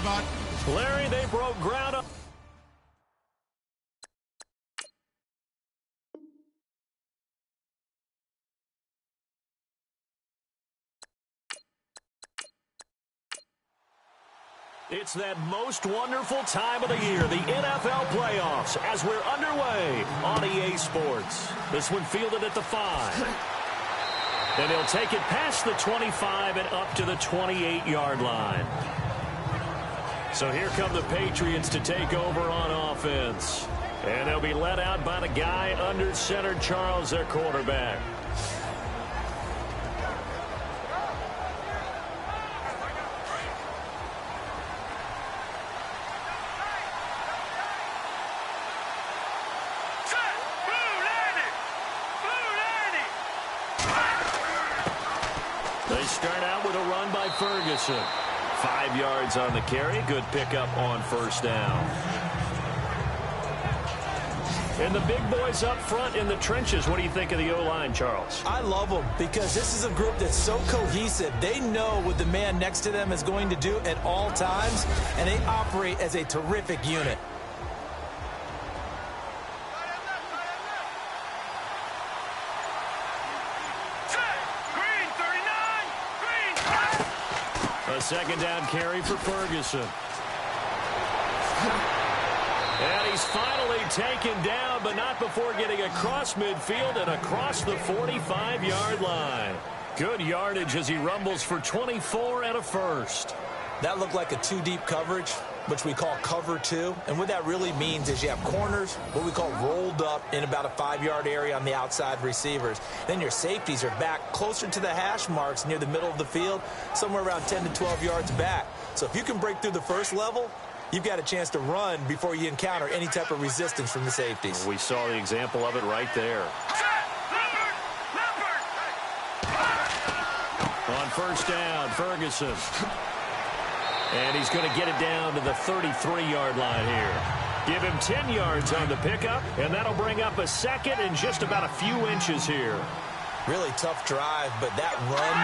bud. Larry, they broke ground up. It's that most wonderful time of the year, the NFL playoffs, as we're underway on EA Sports. This one fielded at the 5. And he'll take it past the 25 and up to the 28-yard line. So here come the Patriots to take over on offense. And they'll be led out by the guy under center, Charles, their quarterback. They start out with a run by Ferguson. 5 yards on the carry. Good pickup on first down. And the big boys up front in the trenches. What do you think of the O-line, Charles? I love them because this is a group that's so cohesive. They know what the man next to them is going to do at all times, and they operate as a terrific unit. A second down carry for Ferguson. And he's finally taken down, but not before getting across midfield and across the 45-yard line. Good yardage as he rumbles for 24 and a first. That looked like a two-deep coverage, which we call cover two. And what that really means is you have corners, what we call rolled up in about a 5-yard area on the outside receivers. Then your safeties are back closer to the hash marks near the middle of the field, somewhere around 10 to 12 yards back. So if you can break through the first level, you've got a chance to run before you encounter any type of resistance from the safeties. We saw the example of it right there. On first down, Ferguson. And he's going to get it down to the 33-yard line here. Give him 10 yards on the pickup, and that'll bring up a second and just about a few inches here. Really tough drive, but that run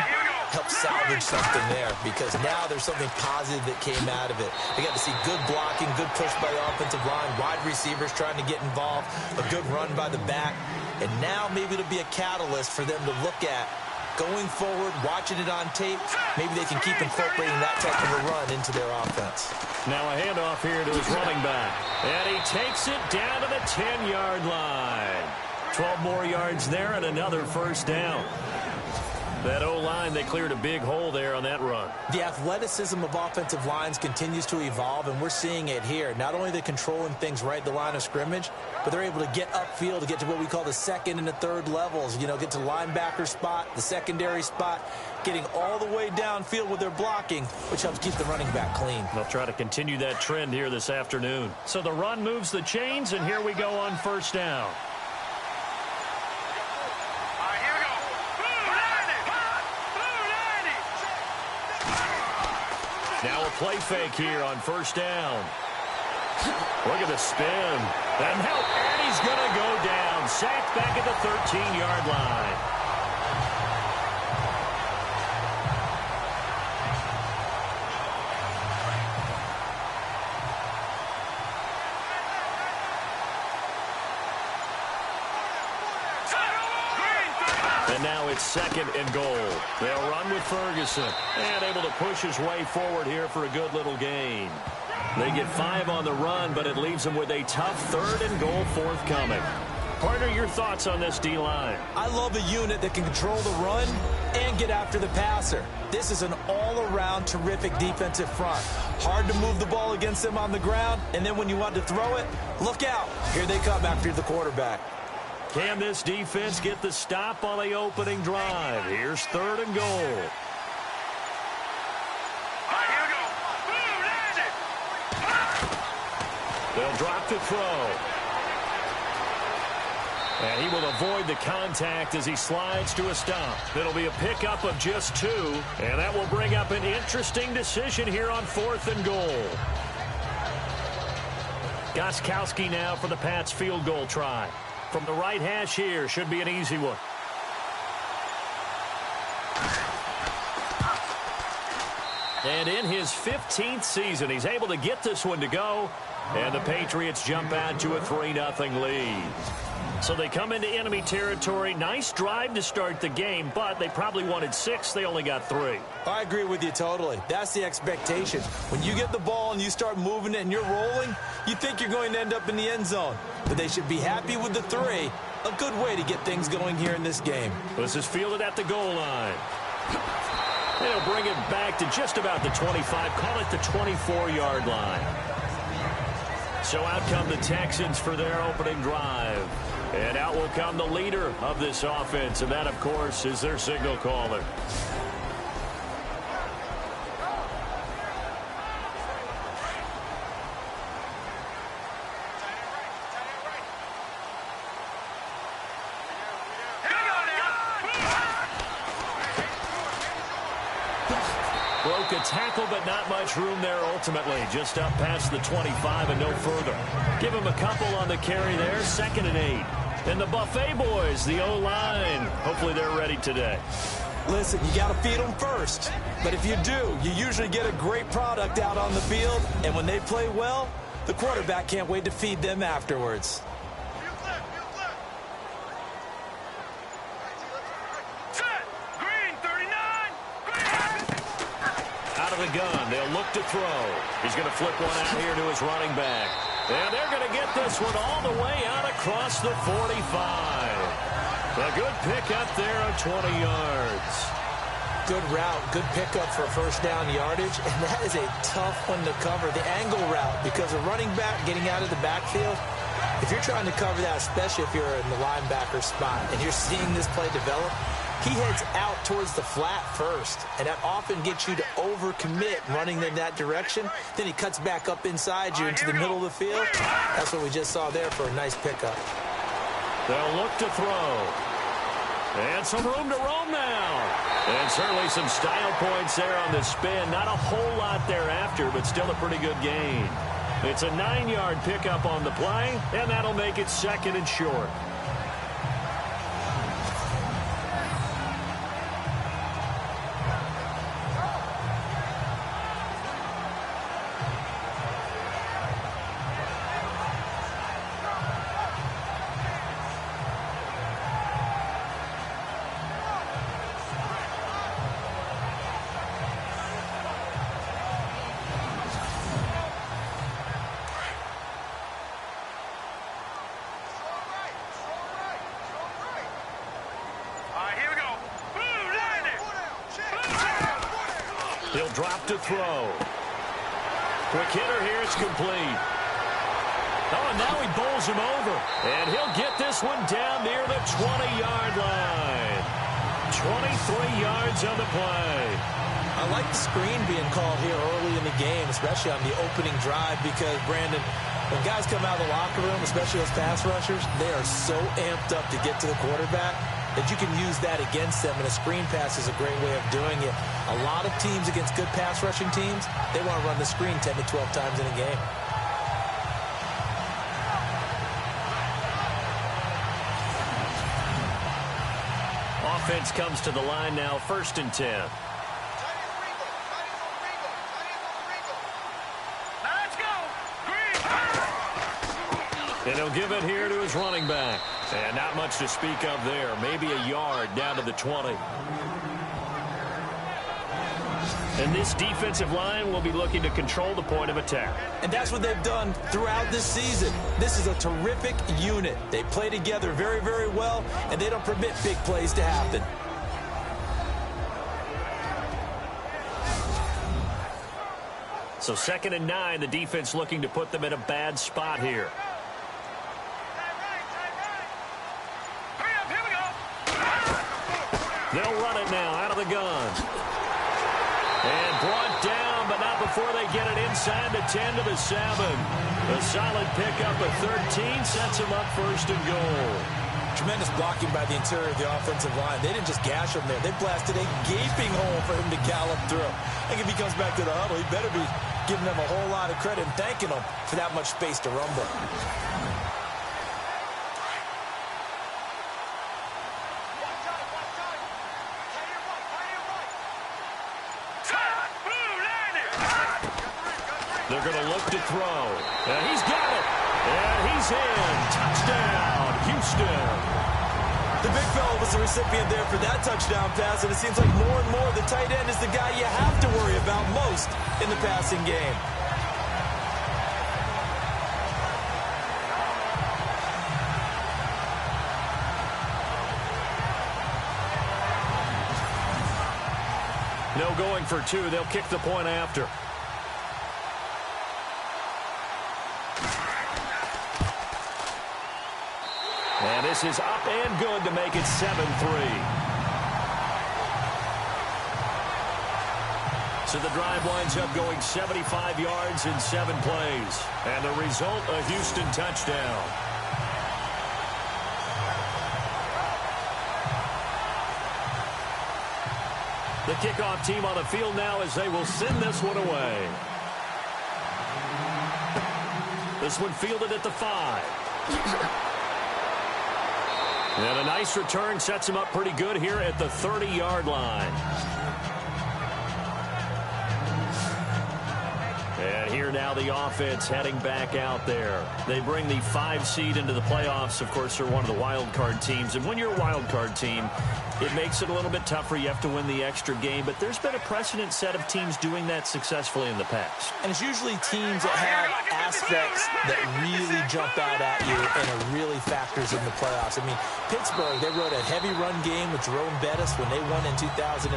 helped salvage something there because now there's something positive that came out of it. They got to see good blocking, good push by the offensive line, wide receivers trying to get involved, a good run by the back, and now maybe it'll be a catalyst for them to look at going forward, watching it on tape. Maybe they can keep incorporating that type of a run into their offense. Now a handoff here to his running back. And he takes it down to the 10-yard line. 12 more yards there and another first down. That O-line, they cleared a big hole there on that run. The athleticism of offensive lines continues to evolve, and we're seeing it here. Not only are they controlling things right at the line of scrimmage, but they're able to get upfield to get to what we call the second and the third levels. You know, get to the linebacker spot, the secondary spot, getting all the way downfield with their blocking, which helps keep the running back clean. They'll try to continue that trend here this afternoon. So the run moves the chains, and here we go on first down. Now a play fake here on first down. Look at the spin. And he's going to go down. Sacked back at the 13-yard line. And now it's second and goal. They'll run with Ferguson. And able to push his way forward here for a good little gain. They get 5 on the run, but it leaves them with a tough third and goal forthcoming. Partner, your thoughts on this D-line? I love a unit that can control the run and get after the passer. This is an all-around terrific defensive front. Hard to move the ball against them on the ground, and then when you want to throw it, look out. Here they come after the quarterback. Can this defense get the stop on the opening drive? Here's third and goal. They'll drop to throw. And he will avoid the contact as he slides to a stop. It'll be a pickup of just 2, and that will bring up an interesting decision here on fourth and goal. Gostkowski now for the Pats field goal try. From the right hash here, should be an easy one. And in his 15th season, he's able to get this one to go. And the Patriots jump out to a 3-0 lead. So they come into enemy territory. Nice drive to start the game, but they probably wanted 6. They only got 3. I agree with you totally. That's the expectation. When you get the ball and you start moving it and you're rolling, you think you're going to end up in the end zone. But they should be happy with the 3. A good way to get things going here in this game. This is fielded at the goal line. They'll bring it back to just about the 25. Call it the 24-yard line. So out come the Texans for their opening drive. And out will come the leader of this offense, and that, of course, is their signal caller. Broke a tackle, but not much room there ultimately. Just up past the 25 and no further. Give him a couple on the carry there. 2nd and 8. And the Buffet boys, the O-line, hopefully they're ready today. Listen, you got to feed them first. But if you do, you usually get a great product out on the field. And when they play well, the quarterback can't wait to feed them afterwards. Out of the gun, they'll look to throw. He's going to flip one out here to his running back. And they're going to get this one all the way out across the 45. A good pickup there of 20 yards. Good route, good pickup for first down yardage, and that is a tough one to cover. The angle route, because a running back getting out of the backfield, if you're trying to cover that, especially if you're in the linebacker spot and you're seeing this play develop, he heads out towards the flat first, and that often gets you to overcommit running in that direction. Then he cuts back up inside you into the middle of the field. That's what we just saw there for a nice pickup. They'll look to throw. And some room to roam now. And certainly some style points there on the spin. Not a whole lot thereafter, but still a pretty good gain. It's a 9-yard pickup on the play, and that'll make it 2nd and short. He'll drop to throw. Quick hitter here. It's complete. Oh, and now he bowls him over. And he'll get this one down near the 20-yard line. 23 yards on the play. I like the screen being called here early in the game, especially on the opening drive, because, Brandon, when guys come out of the locker room, especially those pass rushers, they are so amped up to get to the quarterback that you can use that against them, and a screen pass is a great way of doing it. A lot of teams against good pass rushing teams, they want to run the screen 10 to 12 times in a game. Offense comes to the line now, 1st and 10. And he'll give it here to his running back. And not much to speak of there. Maybe a yard down to the 20. And this defensive line will be looking to control the point of attack. And that's what they've done throughout this season. This is a terrific unit. They play together very, very well, and they don't permit big plays to happen. So 2nd and 9, the defense looking to put them in a bad spot here. They'll run it now out of the gun. And brought down, but not before they get it inside the 10 to the 7. A solid pickup of 13 sets them up 1st and goal. Tremendous blocking by the interior of the offensive line. They didn't just gash him there. They blasted a gaping hole for him to gallop through. I think if he comes back to the huddle, he better be giving them a whole lot of credit and thanking them for that much space to rumble. They're going to look to throw. And he's got it. And he's in. Touchdown, Houston. The big fella was the recipient there for that touchdown pass, and it seems like more and more the tight end is the guy you have to worry about most in the passing game. No going for two. They'll kick the point after. And this is up and good to make it 7-3. So the drive winds up going 75 yards in 7 plays. And the result, a Houston touchdown. The kickoff team on the field now as they will send this one away. This one fielded at the 5. And a nice return sets him up pretty good here at the 30-yard line. And here now the offense heading back out there. They bring the 5 seed into the playoffs. Of course, they're one of the wild card teams. And when you're a wild card team, it makes it a little bit tougher. You have to win the extra game. But there's been a precedent set of teams doing that successfully in the past. And it's usually teams that have aspects that really jump out at you and it really factors in the playoffs. I mean, Pittsburgh, they rode a heavy run game with Jerome Bettis when they won in 2005.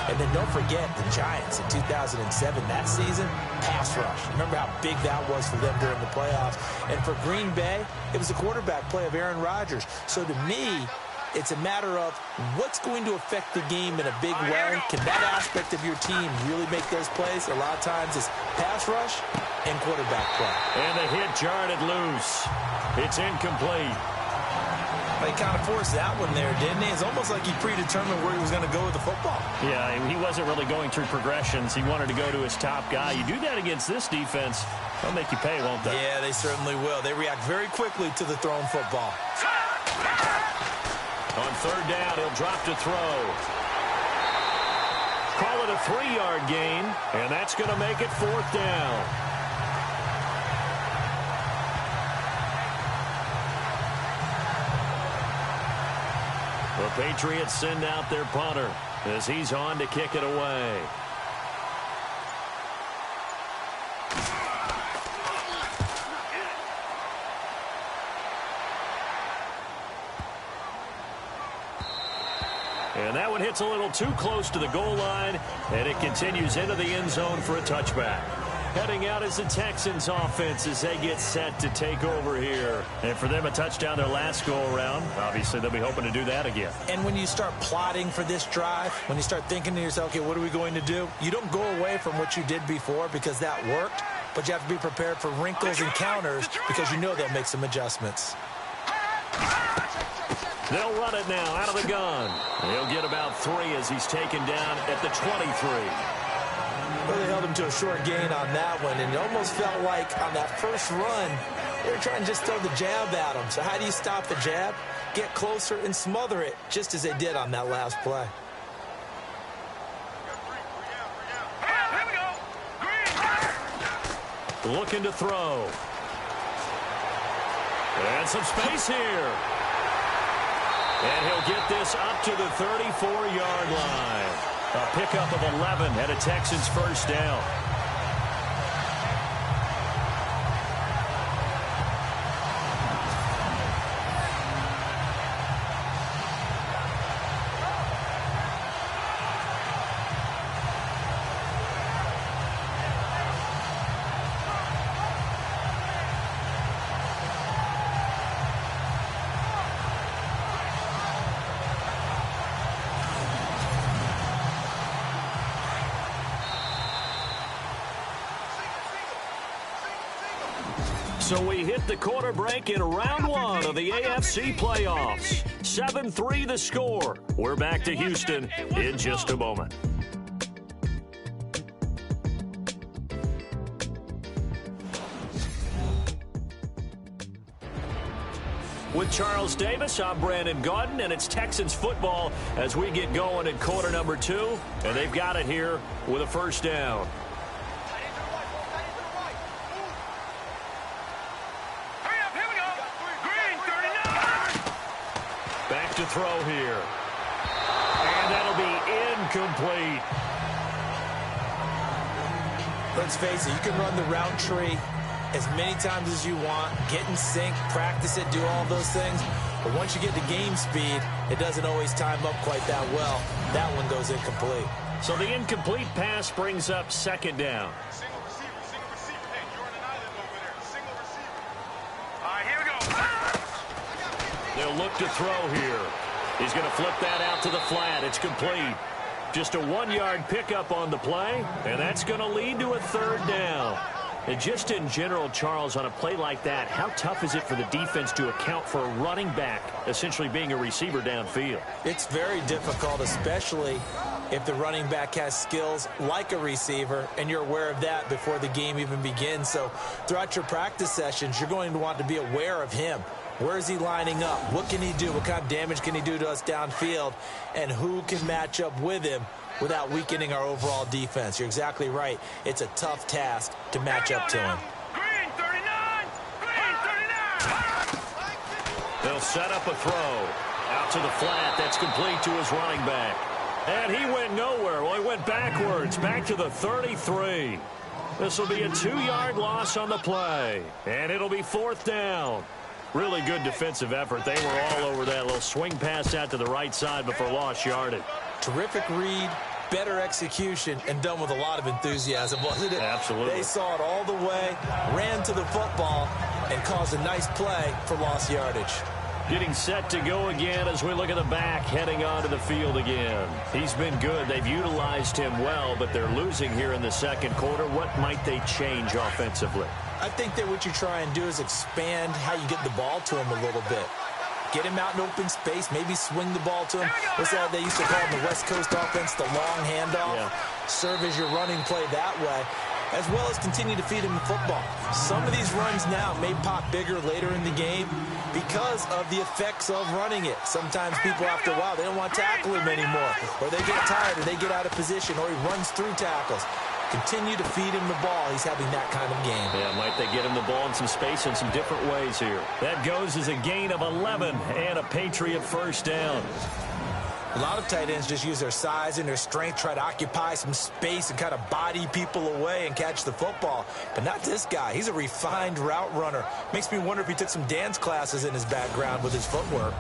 And then don't forget the Giants in 2007. That season, pass rush. Remember how big that was for them during the playoffs. And for Green Bay, it was the quarterback play of Aaron Rodgers. So to me, it's a matter of what's going to affect the game in a big way. Can that aspect of your team really make those plays? A lot of times it's pass rush and quarterback play. And the hit jarred it loose. It's incomplete. He kind of forced that one there, didn't he? It's almost like he predetermined where he was going to go with the football. Yeah, he wasn't really going through progressions. He wanted to go to his top guy. You do that against this defense, they'll make you pay, won't they? Yeah, they certainly will. They react very quickly to the thrown football. On third down, he'll drop to throw. Call it a 3-yard gain, and that's going to make it 4th down. The Patriots send out their punter as he's on to kick it away. And that one hits a little too close to the goal line, and it continues into the end zone for a touchback. Heading out is the Texans offense as they get set to take over here. And for them, a touchdown their last go-around. Obviously, they'll be hoping to do that again. And when you start plotting for this drive, when you start thinking to yourself, okay, what are we going to do? You don't go away from what you did before because that worked, but you have to be prepared for wrinkles and counters because you know they'll make some adjustments. They'll run it now out of the gun. He'll get about 3 as he's taken down at the 23. Well, they held him to a short gain on that one, and it almost felt like on that first run, they were trying to just throw the jab at him. So how do you stop the jab? Get closer and smother it, just as they did on that last play. Looking to throw. And some space here. And he'll get this up to the 34-yard line. A pickup of 11 and a Texans first down. So we hit the quarter break in round 1 of the AFC playoffs. 7-3 the score. We're back to Houston in just a moment. With Charles Davis, I'm Brandon Gaudin, and it's Texans football as we get going in quarter number 2. And they've got it here with a first down. to throw here. And that'll be incomplete. Let's face it, you can run the route tree as many times as you want, get in sync, practice it, do all those things. But once you get to game speed, it doesn't always time up quite that well. That one goes incomplete. So the incomplete pass brings up second down. Single receiver. Hey, you're on an island over there. Single receiver. All right, here we go. They'll look to throw here. He's going to flip that out to the flat. It's complete. Just a 1-yard pickup on the play, and that's going to lead to a third down. And just in general, Charles, on a play like that, how tough is it for the defense to account for a running back essentially being a receiver downfield? It's very difficult, especially if the running back has skills like a receiver, and you're aware of that before the game even begins. So throughout your practice sessions, you're going to want to be aware of him. Where is he lining up? What can he do? What kind of damage can he do to us downfield? And who can match up with him without weakening our overall defense? You're exactly right. It's a tough task to match up to him. Green 39! Green 39! They'll set up a throw. Out to the flat. That's complete to his running back. And he went nowhere. Well, he went backwards. Back to the 33. This will be a 2-yard loss on the play. And it'll be fourth down. Really good defensive effort. They were all over that little swing pass out to the right side before lost yardage. Terrific read, better execution, and done with a lot of enthusiasm, wasn't it? Absolutely. They saw it all the way, ran to the football, and caused a nice play for lost yardage. Getting set to go again as we look at the back heading onto the field again. He's been good. They've utilized him well, but they're losing here in the second quarter. What might they change offensively? I think that what you try and do is expand how you get the ball to him a little bit. Get him out in open space, maybe swing the ball to him. What's that they used to call in the West Coast offense, the long handoff? Yeah. Serve as your running play that way, as well as continue to feed him the football. Some of these runs now may pop bigger later in the game because of the effects of running it. Sometimes people, after a while, they don't want to tackle him anymore, or they get tired, or they get out of position, or he runs through tackles. Continue to feed him the ball. He's having that kind of game. Yeah, might they get him the ball in some space in some different ways here. That goes as a gain of 11 and a Patriot first down. A lot of tight ends just use their size and their strength, try to occupy some space and kind of body people away and catch the football. But not this guy. He's a refined route runner. Makes me wonder if he took some dance classes in his background with his footwork.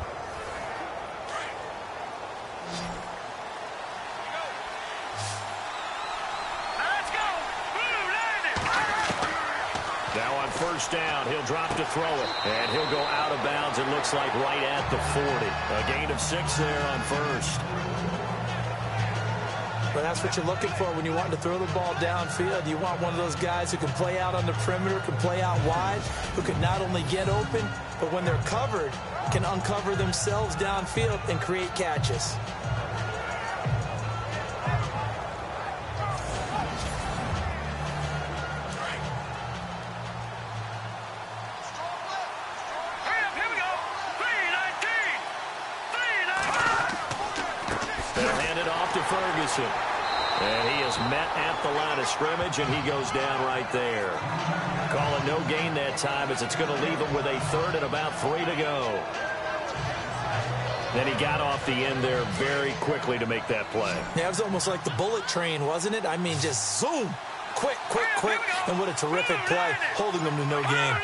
Now on first down, he'll drop to throw it. And he'll go out of bounds, it looks like, right at the 40. A gain of 6 there on first. But that's what you're looking for when you want to throw the ball downfield. You want one of those guys who can play out on the perimeter, can play out wide, who can not only get open, but when they're covered, can uncover themselves downfield and create catches. Ferguson. And he is met at the line of scrimmage, and he goes down right there. Calling no gain that time as it's going to leave him with a third and about 3 to go. Then he got off the end there very quickly to make that play. Yeah, it was almost like the bullet train, wasn't it? I mean, just zoom. Quick. And what a terrific play, holding them to no gain.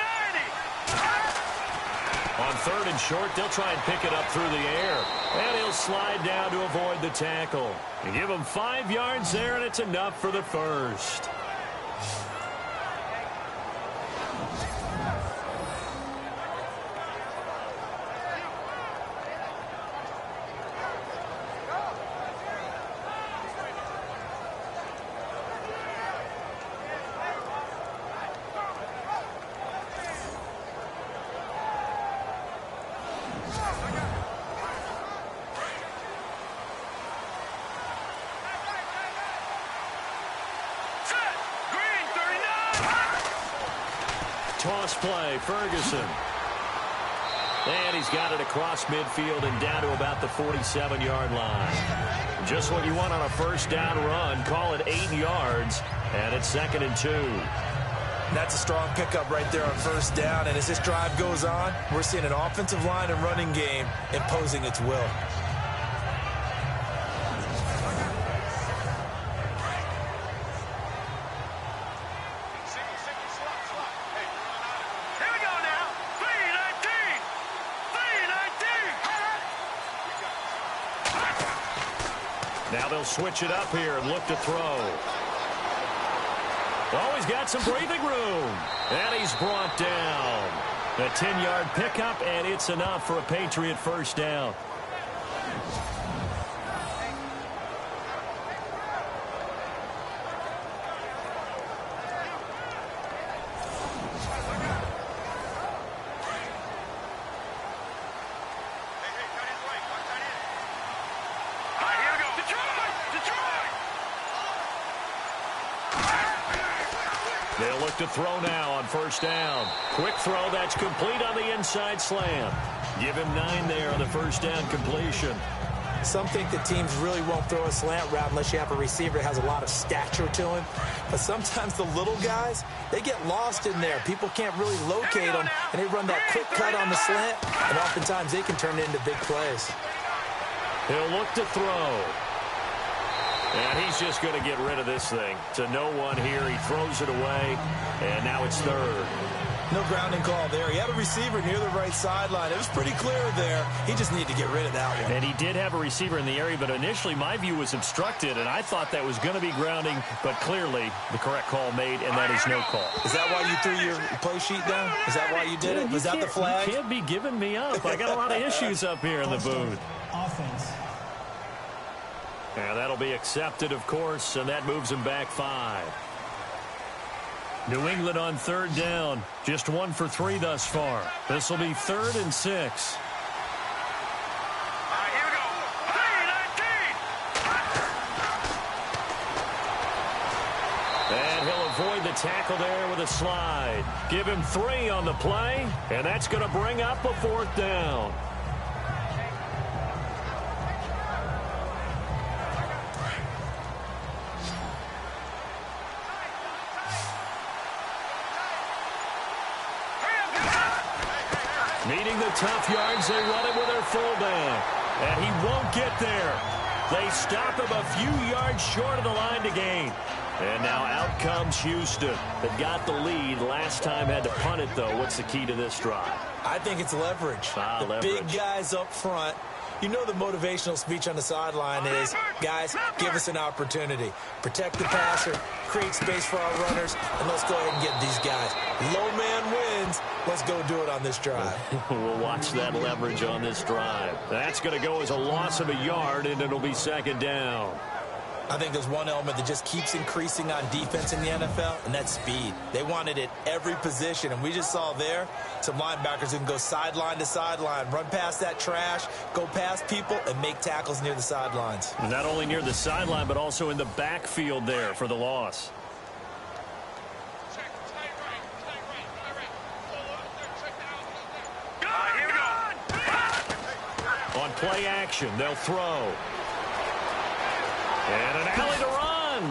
On third and short, they'll try and pick it up through the air. And he'll slide down to avoid the tackle. You give him 5 yards there, and it's enough for the first. Toss play, Ferguson. And he's got it across midfield and down to about the 47-yard line. Just what you want on a first down run. Call it 8 yards, and it's 2nd and 2. That's a strong pickup right there on first down. And as this drive goes on, we're seeing an offensive line and running game imposing its will. Now they'll switch it up here and look to throw. Oh, he's got some breathing room. And he's brought down. A 10-yard pickup, and it's enough for a Patriot first down. They'll look to throw now on first down. Quick throw, that's complete on the inside slam. Give him 9 there on the first down completion. Some think that teams really won't throw a slant route unless you have a receiver that has a lot of stature to him. But sometimes the little guys, they get lost in there. People can't really locate them, and they run that quick cut on the slant, and oftentimes they can turn it into big plays. He'll look to throw. And he's just going to get rid of this thing. To no one here. He throws it away, and now it's third. No grounding call there. He had a receiver near the right sideline. It was pretty clear there. He just needed to get rid of that one. And he did have a receiver in the area, but initially my view was obstructed, and I thought that was going to be grounding, but clearly the correct call made, and that is no call. Is that why you threw your play sheet down? Is that why you did it? Was that the flag? You can't be giving me up. I got a lot of issues up here in the booth. Offense. And that'll be accepted, of course, and that moves him back 5. New England on third down. Just 1 for 3 thus far. This will be 3rd and 6. Here we go. 3-19. And he'll avoid the tackle there with a slide. Give him 3 on the play, and that's going to bring up a 4th down. Needing the tough yards, they run it with their fullback. And he won't get there. They stop him a few yards short of the line to gain. And now out comes Houston. That got the lead last time, had to punt it, though. What's the key to this drive? I think it's leverage. Leverage. Big guys up front. You know the motivational speech on the sideline is, guys, give us an opportunity. Protect the passer, create space for our runners, and let's go ahead and get these guys. Low man wins. Let's go do it on this drive. We'll watch that leverage on this drive. That's going to go as a loss of a yard, and it'll be 2nd down. I think there's one element that just keeps increasing on defense in the NFL, and that's speed. They want it at every position, and we just saw there some linebackers who can go sideline to sideline, run past that trash, go past people, and make tackles near the sidelines. Not only near the sideline, but also in the backfield there for the loss. Here we go. On play action, they'll throw. And an alley to run.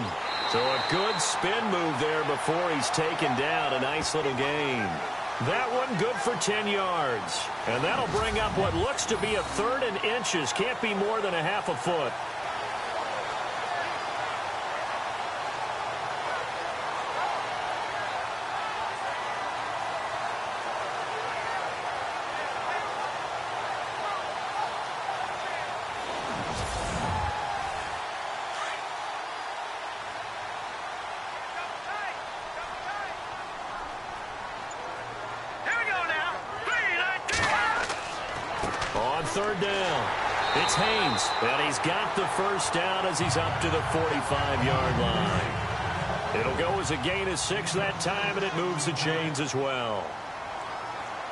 So a good spin move there before he's taken down. A nice little gain. That one good for 10 yards. And that'll bring up what looks to be a 3rd and inches. Can't be more than a half a foot. Third down. It's Haynes, and he's got the first down as he's up to the 45-yard line. It'll go as a gain of 6 that time, and it moves the chains as well.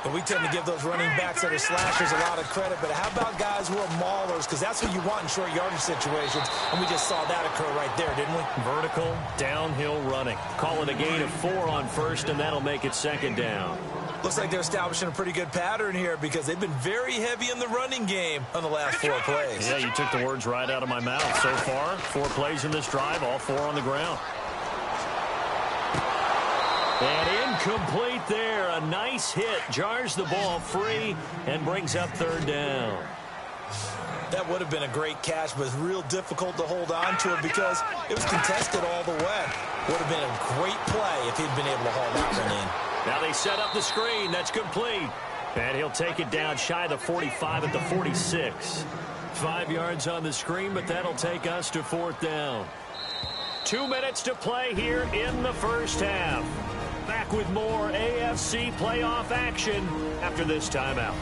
And we tend to give those running backs that are slashers a lot of credit, but how about guys who are maulers? Because that's what you want in short yardage situations, and we just saw that occur right there, didn't we? Vertical, downhill running. Call it a gain of 4 on first, and that'll make it 2nd down. Looks like they're establishing a pretty good pattern here because they've been very heavy in the running game on the last 4 plays. Yeah, you took the words right out of my mouth. So far, 4 plays in this drive, all 4 on the ground. And incomplete there. A nice hit. Jars the ball free and brings up third down. That would have been a great catch, but it's real difficult to hold on to it because it was contested all the way. Would have been a great play if he'd been able to haul that one in. Now they set up the screen. That's complete. And he'll take it down shy of the 45 at the 46. 5 yards on the screen, but that'll take us to fourth down. 2 minutes to play here in the first half. Back with more AFC playoff action after this timeout.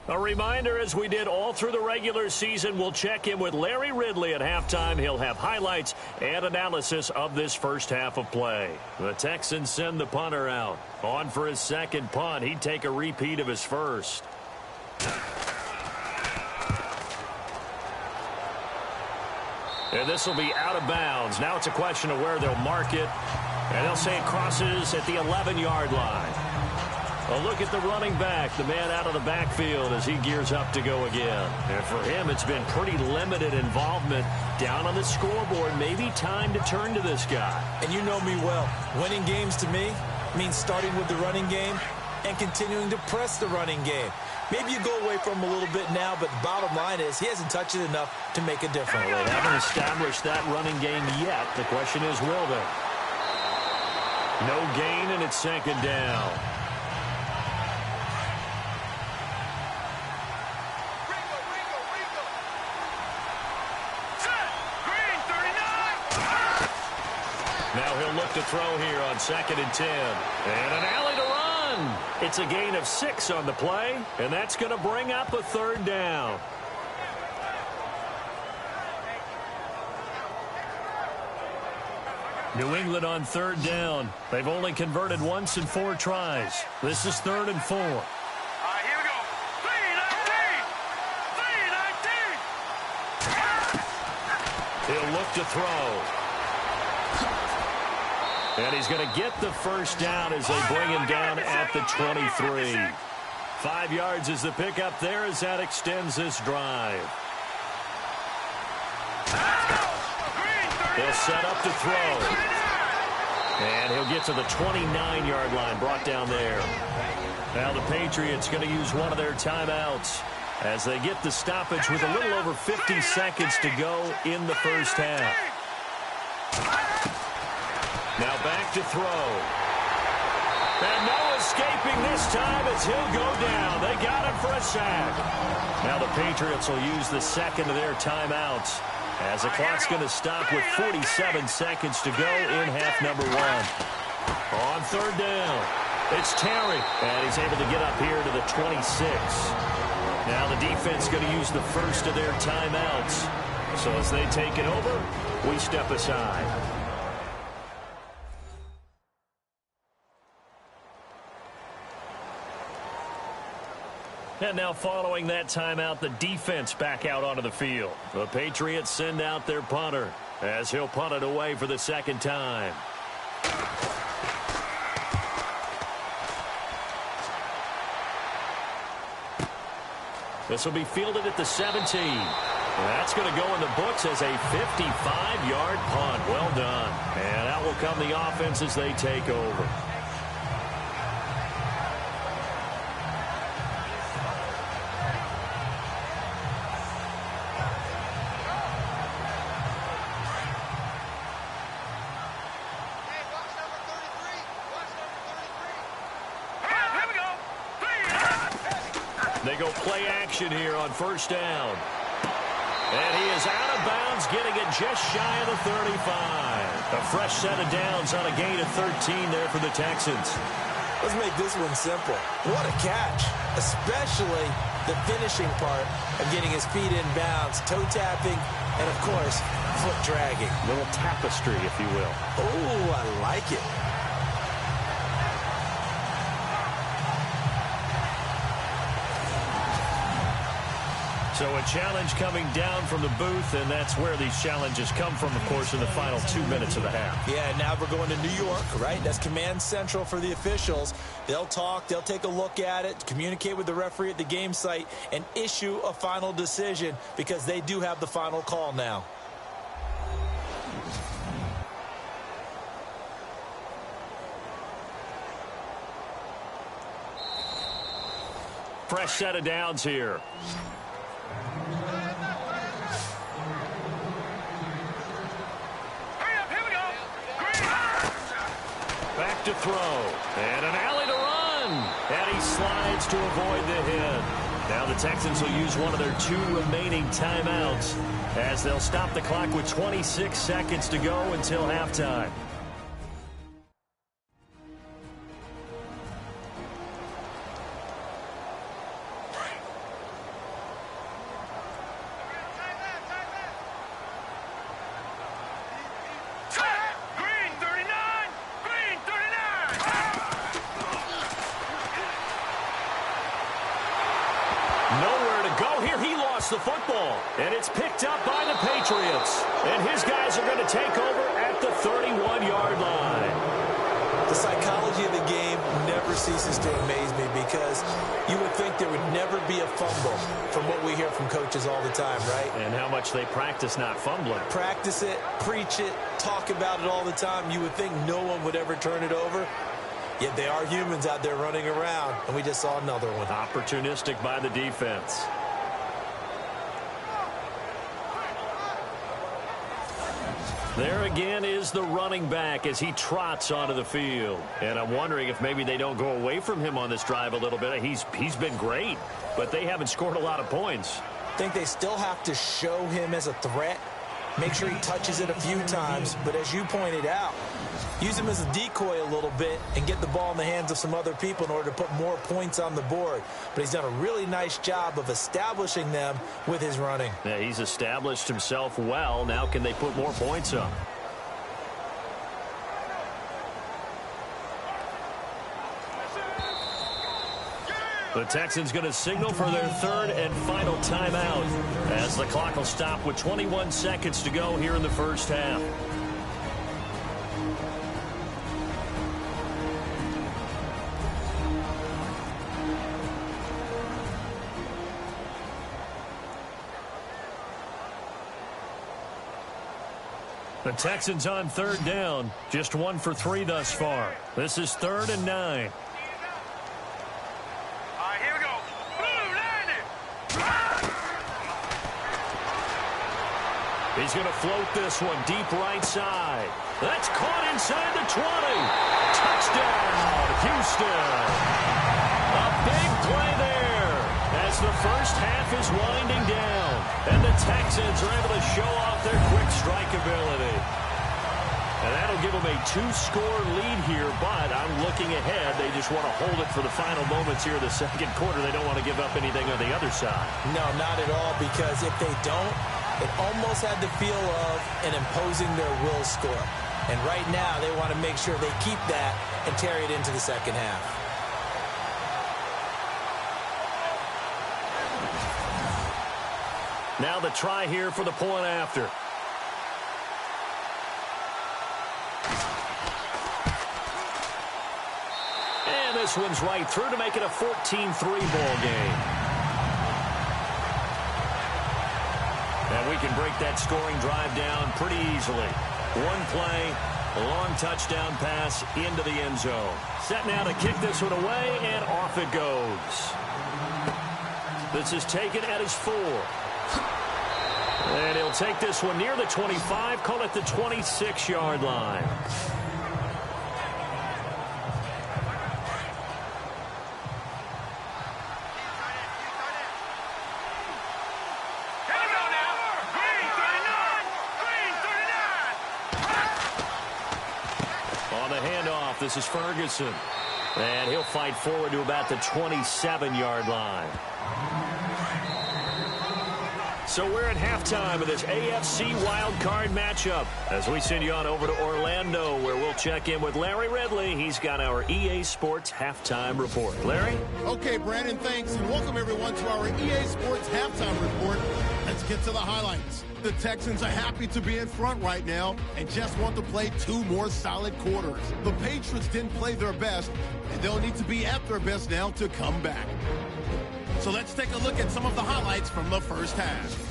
A reminder, as we did all through the regular season, we'll check in with Larry Ridley at halftime. He'll have highlights and analysis of this first half of play. The Texans send the punter out. On for his second punt. He'd take a repeat of his first. And this will be out of bounds. Now it's a question of where they'll mark it. And they'll say it crosses at the 11-yard line. A look at the running back, the man out of the backfield as he gears up to go again. And for him, it's been pretty limited involvement down on the scoreboard. Maybe time to turn to this guy. And you know me well. Winning games to me means starting with the running game and continuing to press the running game. Maybe you go away from him a little bit now, but the bottom line is he hasn't touched it enough to make a difference. They haven't established that running game yet. The question is, will they? No gain, and it's second down. Now he'll look to throw here on 2nd and 10. And an alley to run. It's a gain of 6 on the play, and that's going to bring up a third down. New England on third down. They've only converted once in 4 tries. This is 3rd and 4. Here we go. 3-19. He'll look to throw. And he's going to get the first down as they bring him down at the 23. 5 yards is the pickup there as that extends this drive. They'll set up to throw. And he'll get to the 29-yard line, brought down there. Now the Patriots going to use one of their timeouts as they get the stoppage with a little over 50 seconds to go in the first half. Now back to throw. And no escaping this time as he'll go down. They got him for a sack. Now the Patriots will use the second of their timeouts as the clock's going to stop with 47 seconds to go in half number 1. On third down, it's Terry, and he's able to get up here to the 26. Now the defense going to use the first of their timeouts. So as they take it over, we step aside. And now following that timeout, the defense back out onto the field. The Patriots send out their punter as he'll punt it away for the second time. This will be fielded at the 17. That's going to go in the books as a 55-yard punt. Well done. And out will come the offense as they take over. They go play action here on first down. And he is out of bounds, getting it just shy of the 35. A fresh set of downs on a gain of 13 there for the Texans. Let's make this one simple. What a catch, especially the finishing part of getting his feet in bounds, toe tapping, and of course, foot dragging. Little tapestry, if you will. Oh, I like it. So a challenge coming down from the booth, and that's where these challenges come from, of course, in the final 2 minutes of the half. Yeah, now we're going to New York, right? That's command central for the officials. They'll talk, they'll take a look at it, communicate with the referee at the game site, and issue a final decision because they do have the final call now. Fresh set of downs here. Back to throw. And an alley to run. And he slides to avoid the hit. Now the Texans will use one of their 2 remaining timeouts as they'll stop the clock with 26 seconds to go until halftime. The football, and it's picked up by the Patriots, and his guys are going to take over at the 31-yard line. The psychology of the game never ceases to amaze me because you would think there would never be a fumble from what we hear from coaches all the time, right? And how much they practice not fumbling. Practice it, preach it, talk about it all the time. You would think no one would ever turn it over. Yet they are humans out there running around, and we just saw another one. Opportunistic by the defense. There again is the running back as he trots onto the field. And I'm wondering if maybe they don't go away from him on this drive a little bit. He's been great, but they haven't scored a lot of points. I think they still have to show him as a threat. Make sure he touches it a few times. But as you pointed out, use him as a decoy a little bit and get the ball in the hands of some other people in order to put more points on the board. But he's done a really nice job of establishing them with his running. Yeah, he's established himself well. Now can they put more points up? The Texans going to signal for their 3rd and final timeout as the clock will stop with 21 seconds to go here in the first half. The Texans on 3rd down, just 1 for 3 thus far. This is 3rd and 9. He's going to float this one deep right side. That's caught inside the 20. Touchdown, Houston. A big play there as the first half is winding down. And the Texans are able to show off their quick strike ability. And that'll give them a 2-score lead here, but I'm looking ahead. They just want to hold it for the final moments here in the second quarter. They don't want to give up anything on the other side. No, not at all, because if they don't, it almost had the feel of an imposing their will score. And right now, they want to make sure they keep that and carry it into the second half. Now the try here for the point after. And this one's right through to make it a 14-3 ball game. And we can break that scoring drive down pretty easily. One play, a long touchdown pass into the end zone. Set now to kick this one away, and off it goes. This is taken at his 4. And he'll take this one near the 25, call it the 26-yard line. On the handoff, this is Ferguson. And he'll fight forward to about the 27-yard line. So we're at halftime of this AFC wildcard matchup as we send you on over to Orlando, where we'll check in with Larry Ridley. He's got our EA Sports Halftime Report. Larry? Okay, Brandon, thanks, and welcome everyone to our EA Sports Halftime Report. Let's get to the highlights. The Texans are happy to be in front right now and just want to play 2 more solid quarters. The Patriots didn't play their best, and they'll need to be at their best now to come back. So let's take a look at some of the highlights from the first half.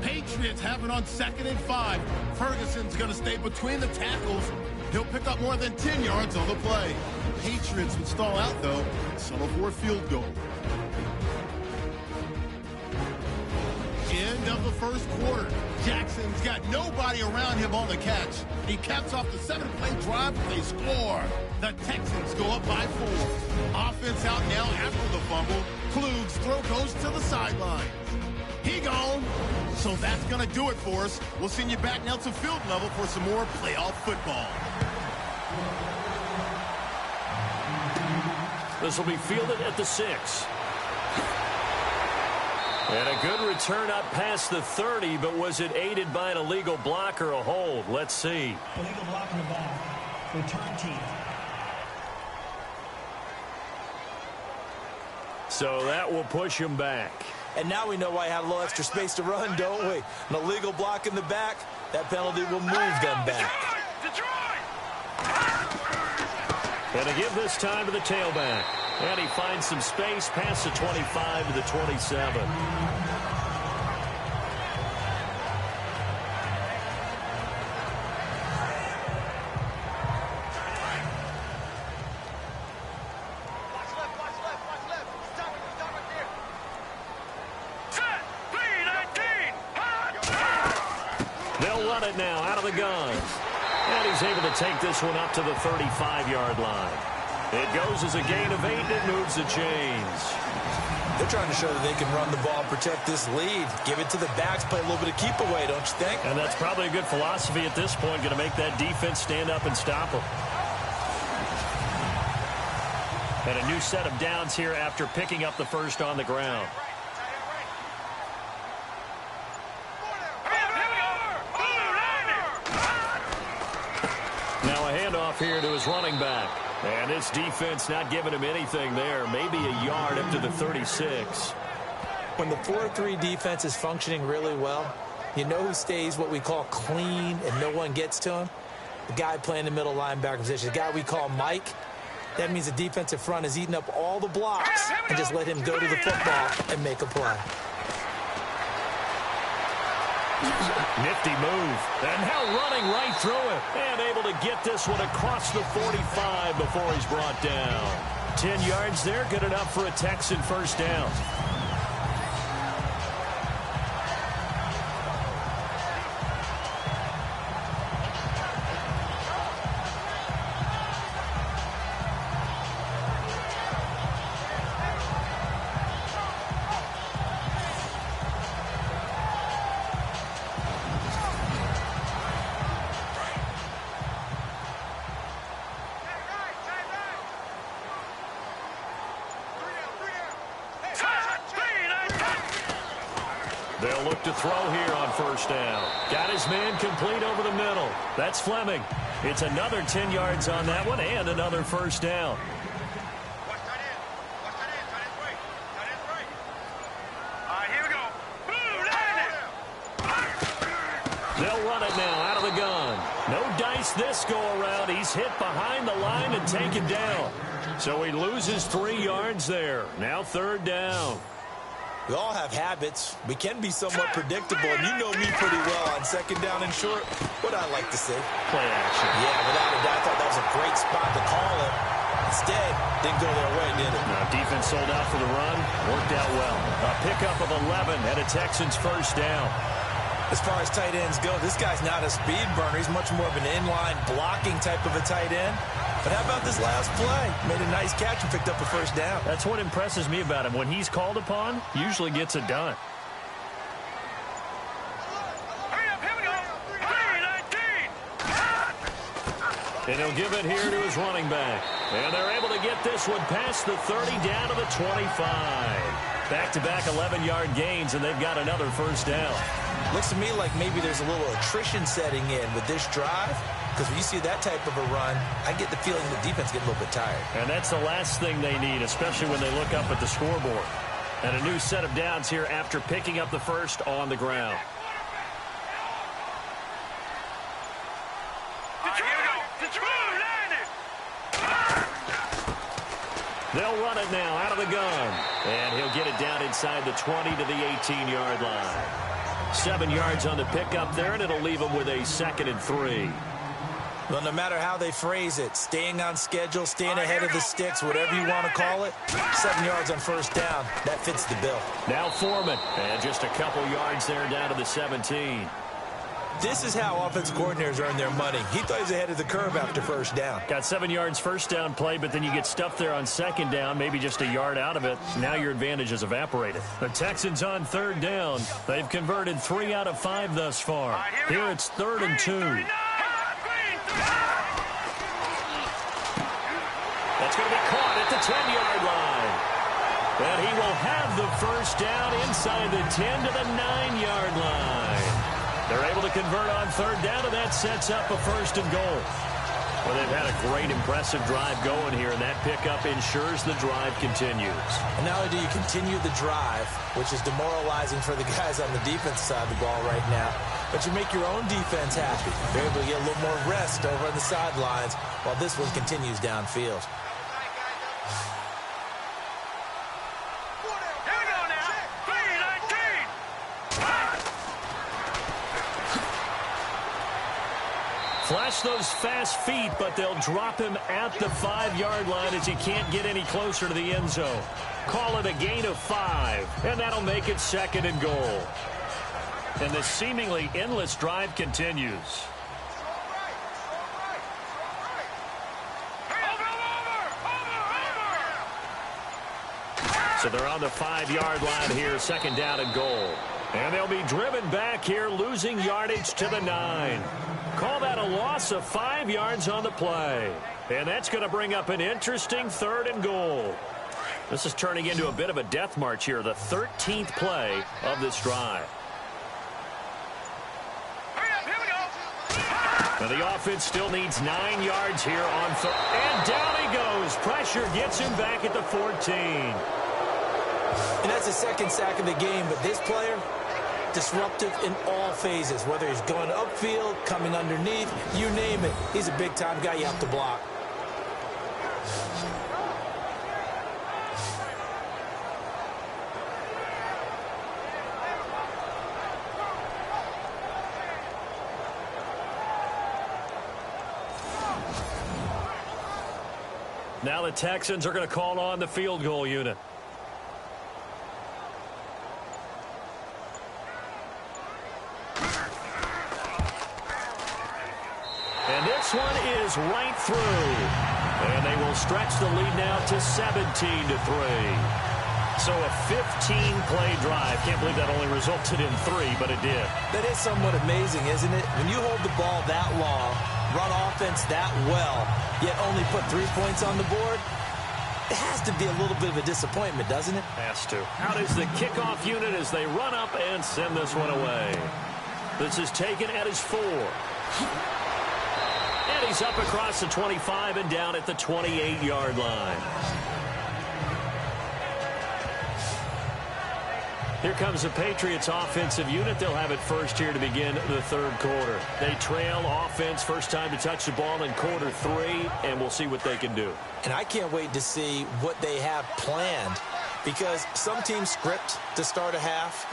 Patriots have it on 2nd and 5. Ferguson's going to stay between the tackles. He'll pick up more than 10 yards on the play. Patriots would stall out, though, and settle for a field goal. End of the first quarter. Jackson's got nobody around him on the catch. He caps off the 7-play drive with a score. The Texans go up by 4. Offense out now after the fumble. Klug's throw goes to the sideline. He gone. So that's going to do it for us. We'll send you back now to field level for some more playoff football. This will be fielded at the 6. And a good return up past the 30, but was it aided by an illegal block or a hold? Let's see. Illegal block in the back. Return team. So that will push him back. And now we know why he had a little extra space to run, don't we? An illegal block in the back, that penalty will move them back. And to give this time to the tailback. And he finds some space past the 25 to the 27. They'll run it now out of the gun. And he's able to take this one up to the 35-yard line. It goes as a gain of 8, and it moves the chains. They're trying to show that they can run the ball and protect this lead. Give it to the backs, play a little bit of keep away, don't you think? And that's probably a good philosophy at this point, going to make that defense stand up and stop them. And a new set of downs here after picking up the first on the ground. Now a handoff here to his running back. And this defense not giving him anything there. Maybe a yard up to the 36. When the 4-3 defense is functioning really well, you know who stays what we call clean and no one gets to him? The guy playing the middle linebacker position, the guy we call Mike. That means the defensive front is eating up all the blocks and just let him go to the football and make a play. Nifty move. And now running right through it. And able to get this one across the 45 before he's brought down. 10 yards there, good enough for a Texan first down. They'll look to throw here on first down. Got his man complete over the middle. That's Fleming. It's another 10 yards on that one and another first down. Watch that in. Watch that in. Tight end right. Tight end right. All right, here we go. Boom, landed. They'll run it now out of the gun. No dice this go around. He's hit behind the line and taken down. So he loses 3 yards there. Now third down. We all have habits. We can be somewhat predictable, and you know me pretty well on second down and short. What I like to say. Play action. Yeah, without a doubt, I thought that was a great spot to call it. Instead, didn't go their way, did it? Now defense sold out for the run. Worked out well. A pickup of 11 and a Texans first down. As far as tight ends go, this guy's not a speed burner. He's much more of an inline blocking type of a tight end. But how about this last play? Made a nice catch and picked up a first down. That's what impresses me about him. When he's called upon, usually gets it done. Hurry up, here we go. 3-19. And he'll give it here to his running back. And they're able to get this one past the 30 down to the 25. Back-to-back 11-yard gains, and they've got another first down. Looks to me like maybe there's a little attrition setting in with this drive, because when you see that type of a run, I get the feeling the defense getting a little bit tired. And that's the last thing they need, especially when they look up at the scoreboard. And a new set of downs here after picking up the first on the ground. They'll run it now out of the gun. And he'll get it down inside the 20 to the 18-yard line. 7 yards on the pickup there, and it'll leave them with a 2nd and 3. Well, no matter how they phrase it, staying on schedule, staying ahead of the sticks, whatever you want to call it, 7 yards on first down, that fits the bill. Now Foreman, and just a couple yards there down to the 17. This is how offensive coordinators earn their money. He thought he was ahead of the curve after first down. Got 7 yards first down play, but then you get stuffed there on second down, maybe just a yard out of it. Now your advantage has evaporated. The Texans on third down. They've converted 3 out of 5 thus far. Here it's 3rd and 2. That's going to be caught at the 10-yard line. And he will have the first down inside the 10 to the 9-yard line. They're able to convert on third down, and that sets up a 1st and goal. Well, they've had a great, impressive drive going here, and that pickup ensures the drive continues. And not only do you continue the drive, which is demoralizing for the guys on the defense side of the ball right now, but you make your own defense happy. They're able to get a little more rest over on the sidelines while this one continues downfield. Flash those fast feet, but they'll drop him at the 5-yard line as he can't get any closer to the end zone. Call it a gain of 5, and that'll make it 2nd and goal. And the seemingly endless drive continues. So they're on the 5-yard line here, 2nd down and goal. And they'll be driven back here, losing yardage to the 9. Call that a loss of 5 yards on the play. And that's going to bring up an interesting 3rd and goal. This is turning into a bit of a death march here, the 13th play of this drive. Now the offense still needs 9 yards here on third. And down he goes. Pressure gets him back at the 14. And that's the 2nd sack of the game, but this player, disruptive in all phases, whether he's going upfield, coming underneath, you name it. He's a big-time guy you have to block. Now the Texans are going to call on the field goal unit. And this one is right through. And they will stretch the lead now to 17-3. So a 15-play drive. Can't believe that only resulted in 3, but it did. That is somewhat amazing, isn't it? When you hold the ball that long, run offense that well, yet only put 3 points on the board, it has to be a little bit of a disappointment, doesn't it? Has to. Out is the kickoff unit as they run up and send this one away. This is taken at his 4. And he's up across the 25 and down at the 28-yard line. Here comes the Patriots offensive unit. They'll have it first here to begin the 3rd quarter. They trail offense, first time to touch the ball in quarter 3, and we'll see what they can do. And I can't wait to see what they have planned, because some teams script to start a half.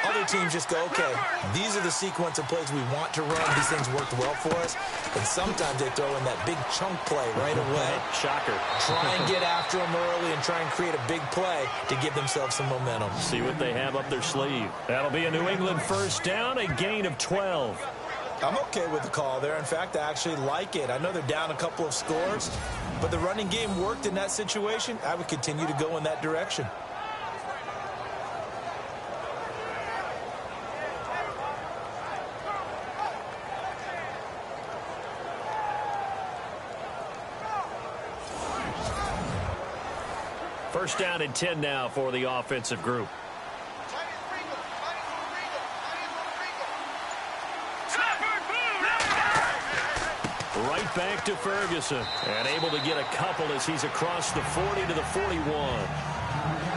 Other teams just go, okay, these are the sequence of plays we want to run. These things worked well for us. And sometimes they throw in that big chunk play right away. Shocker. Try and get after them early and try and create a big play to give themselves some momentum. See what they have up their sleeve. That'll be a New England first down, a gain of 12. I'm okay with the call there. In fact, I actually like it. I know they're down a couple of scores, but the running game worked in that situation. I would continue to go in that direction. First down and 10 now for the offensive group. it back to Ferguson. And able to get a couple as he's across the 40 to the 41.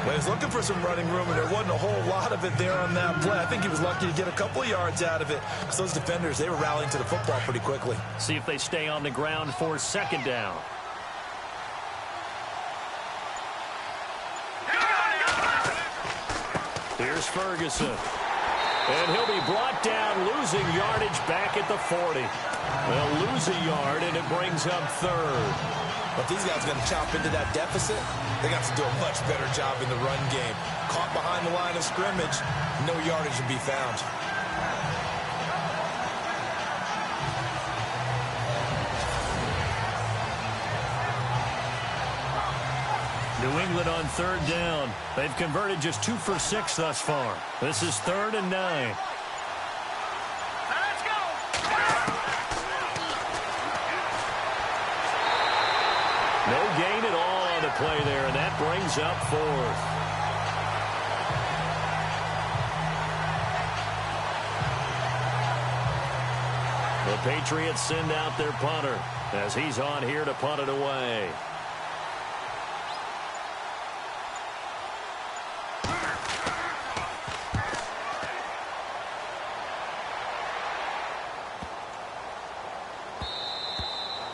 Well, he's looking for some running room, and there wasn't a whole lot of it there on that play. I think he was lucky to get a couple of yards out of it because those defenders, they were rallying to the football pretty quickly. See if they stay on the ground for second down. Here's Ferguson. And he'll be brought down, losing yardage back at the 40. They'll lose a yard, and it brings up third. But these guys are going to chop into that deficit. They got to do a much better job in the run game. Caught behind the line of scrimmage, no yardage to be found. New England on third down. They've converted just 2 for 6 thus far. This is 3rd and 9. Let's go! No gain at all on the play there, and that brings up 4th. The Patriots send out their punter as he's on here to punt it away.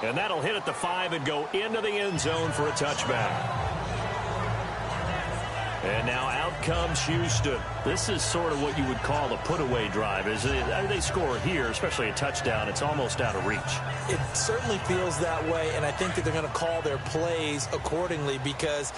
And that'll hit at the 5 and go into the end zone for a touchback. And now out comes Houston. This is sort of what you would call a put-away drive. They score here, especially a touchdown. It's almost out of reach. It certainly feels that way, and I think that they're going to call their plays accordingly because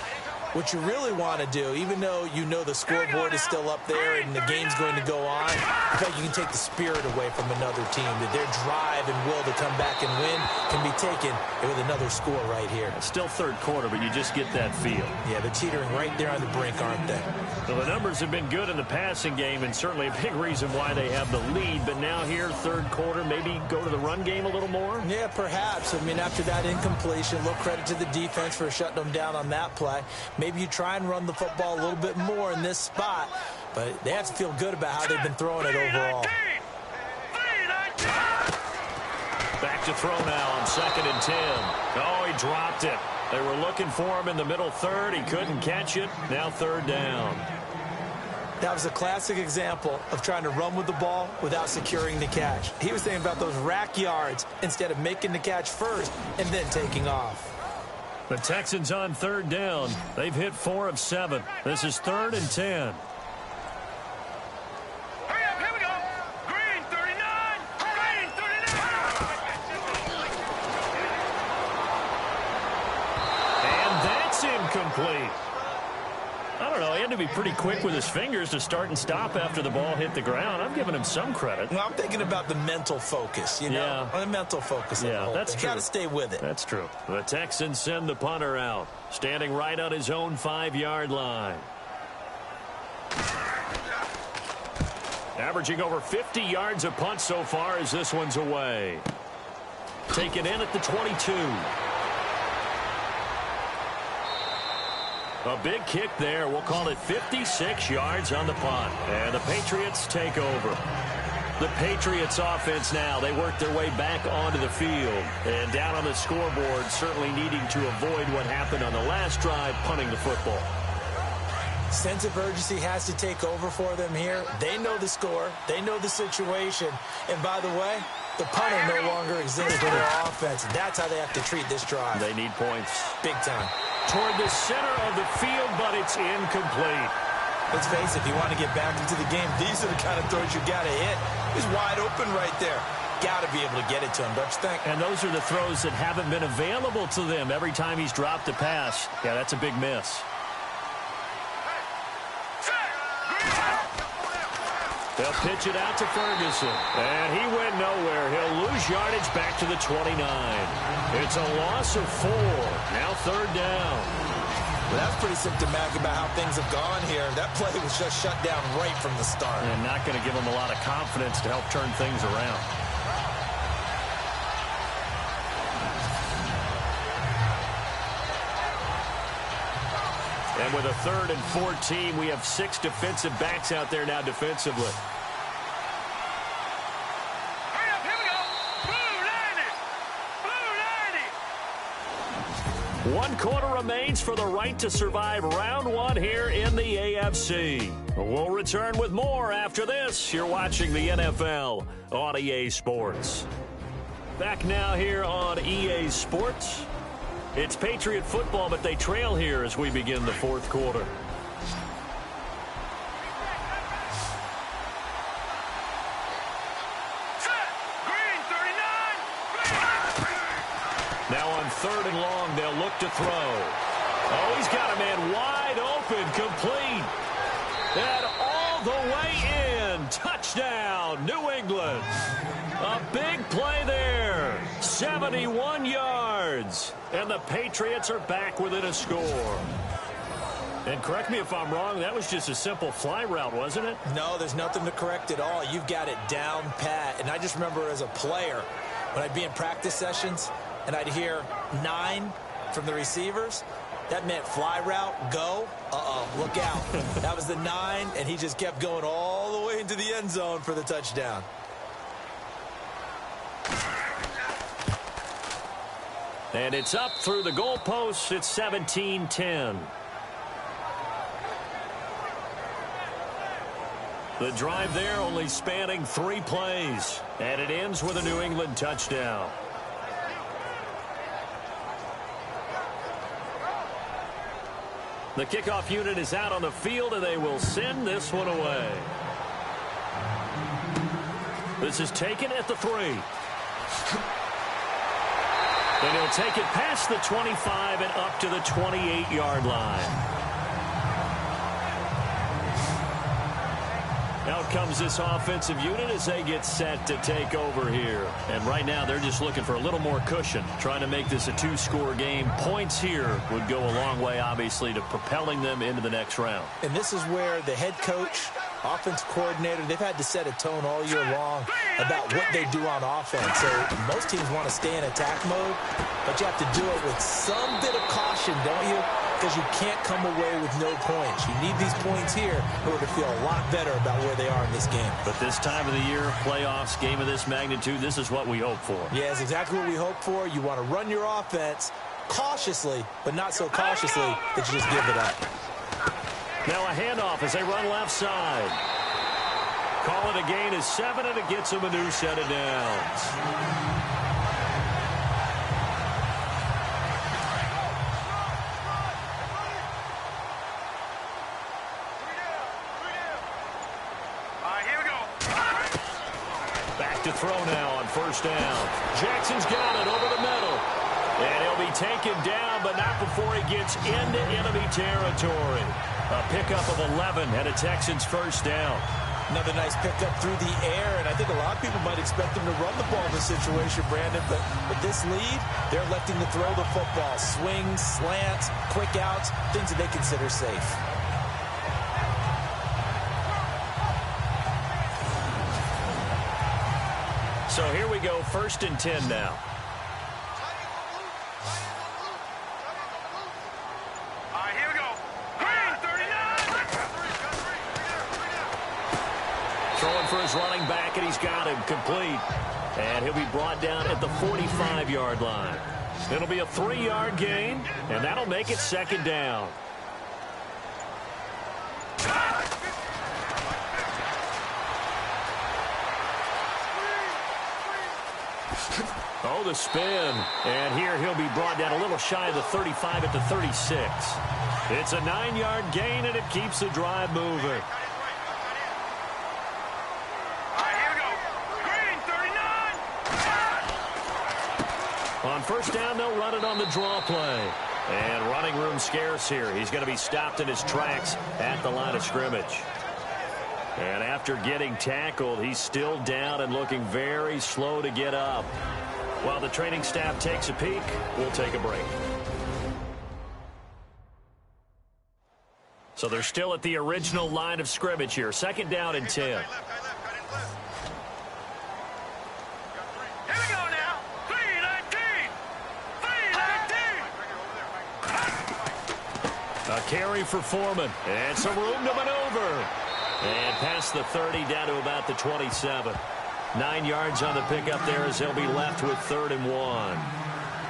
what you really want to do, even though you know the scoreboard is still up there and the game's going to go on, I feel like you can take the spirit away from another team. That their drive and will to come back and win can be taken with another score right here. It's still third quarter, but you just get that feel. Yeah, they're teetering right there on the brink, aren't they? Well, the numbers have been good in the passing game, and certainly a big reason why they have the lead. But now here, third quarter, maybe go to the run game a little more? Yeah, perhaps. I mean, after that incompletion, a little credit to the defense for shutting them down on that play. Maybe you try and run the football a little bit more in this spot, but they have to feel good about how they've been throwing it overall. Back to throw now on 2nd and 10. Oh, he dropped it. They were looking for him in the middle third. He couldn't catch it. Now 3rd down. That was a classic example of trying to run with the ball without securing the catch. He was thinking about those rack yards instead of making the catch first and then taking off. The Texans on 3rd down. They've hit 4 of 7. This is 3rd and 10. Hurry up, here we go. Green 39. Green 39. And that's incomplete. I don't know. He had to be pretty quick with his fingers to start and stop after the ball hit the ground. I'm giving him some credit. Well, I'm thinking about the mental focus, you know? Yeah. The mental focus. Yeah, that's true. Got to stay with it. That's true. The Texans send the punter out, standing right on his own 5-yard line. Averaging over 50 yards a punt so far as this one's away. Taken in at the 22. A big kick there. We'll call it 56 yards on the punt. And the Patriots take over. The Patriots offense now, they work their way back onto the field. And down on the scoreboard, certainly needing to avoid what happened on the last drive, punting the football. Sense of urgency has to take over for them here. They know the score. They know the situation. And by the way, the punter no longer exists for their offense. That's how they have to treat this drive. They need points. Big time. Toward the center of the field, but it's incomplete. Let's face it, if you want to get back into the game, these are the kind of throws you got to hit. He's wide open right there. Got to be able to get it to him, don't you think? And those are the throws that haven't been available to them every time he's dropped a pass. Yeah, that's a big miss. They'll pitch it out to Ferguson. And he went nowhere. He'll lose yardage back to the 29. It's a loss of 4. Now 3rd down. Well, that's pretty symptomatic about how things have gone here. That play was just shut down right from the start. And not going to give him a lot of confidence to help turn things around. And with a 3rd and 14, we have 6 defensive backs out there now defensively. Hurry up, here we go. Blue 90. Blue 1 quarter remains for the right to survive round 1 here in the AFC. We'll return with more after this. You're watching the NFL on EA Sports. Back now here on EA Sports. It's Patriot football, but they trail here as we begin the 4th quarter. Now on 3rd and long, they'll look to throw. Oh, he's got a man wide open, complete. And all the way in. Touchdown, New England. A big play there. 71 yards. And the Patriots are back within a score. And correct me if I'm wrong, that was just a simple fly route, wasn't it? No, there's nothing to correct at all. You've got it down pat. And I just remember as a player, when I'd be in practice sessions, and I'd hear 9 from the receivers, that meant fly route, go, look out. That was the 9, and he just kept going all the way into the end zone for the touchdown. And it's up through the goalposts. It's 17-10. The drive there only spanning 3 plays, and it ends with a New England touchdown. The kickoff unit is out on the field, and they will send this one away. This is taken at the 3. Then he'll take it past the 25 and up to the 28-yard line. Out comes this offensive unit as they get set to take over here. And right now they're just looking for a little more cushion, trying to make this a 2-score game. Points here would go a long way, obviously, to propelling them into the next round. And this is where the head coach, offensive coordinator, they've had to set a tone all year long about what they do on offense. So most teams want to stay in attack mode, but you have to do it with some bit of caution, don't you? Because you can't come away with no points. You need these points here in order to feel a lot better about where they are in this game. But this time of the year, playoffs, game of this magnitude, this is what we hope for. Yeah, it's exactly what we hope for. You want to run your offense cautiously, but not so cautiously that you just give it up. Now a handoff as they run left side. Call it a gain of 7, and it gets them a new set of downs. To throw now on 1st down. Jackson's got it over the middle. And he'll be taken down, but not before he gets into enemy territory. A pickup of 11 and a Texans 1st down. Another nice pickup through the air, and I think a lot of people might expect him to run the ball in this situation, Brandon, but with this lead, they're electing to throw the football. Swings, slants, quick outs, things that they consider safe. So here we go, 1st and 10 now. Here we go. Green, 39. Throwing for his running back, and he's got him complete. And he'll be brought down at the 45-yard line. It'll be a 3-yard gain, and that'll make it 2nd down. Oh, the spin. And here he'll be brought down a little shy of the 35 at the 36. It's a 9-yard gain, and it keeps the drive moving. Here we go. Green, 39. On 1st down, they'll run it on the draw play. And running room scarce here. He's going to be stopped in his tracks at the line of scrimmage. And after getting tackled, he's still down and looking very slow to get up. While the training staff takes a peek, we'll take a break. So they're still at the original line of scrimmage here. 2nd down and 10. Here we go now. 3-19. A carry for Foreman. And some room to maneuver. And past the 30 down to about the 27. 9 yards on the pickup there as they'll be left with 3rd and 1.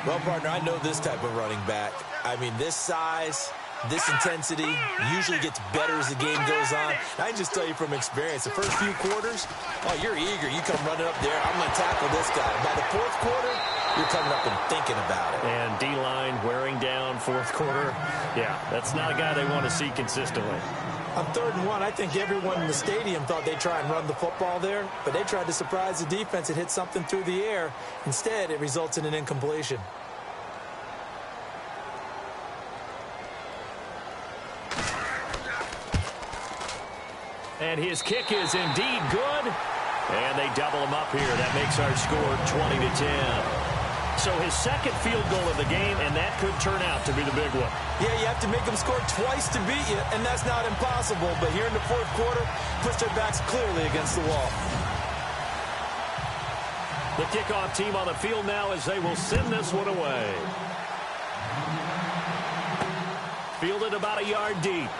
Well, partner, I know this type of running back. I mean, this size, this intensity usually gets better as the game goes on. I can just tell you from experience, the first few quarters, oh, you're eager. You come running up there, I'm going to tackle this guy. By the fourth quarter, you're coming up and thinking about it. And D-line wearing down fourth quarter. Yeah, that's not a guy they want to see consistently. On 3rd and 1, I think everyone in the stadium thought they'd try and run the football there, but they tried to surprise the defense and hit something through the air. Instead, it results in an incompletion. And his kick is indeed good. And they double him up here. That makes our score 20-10. So his second field goal of the game, and that could turn out to be the big one. Yeah, you have to make them score twice to beat you, and that's not impossible. But here in the fourth quarter, puts their backs clearly against the wall. The kickoff team on the field now as they will send this one away. Fielded about a yard deep.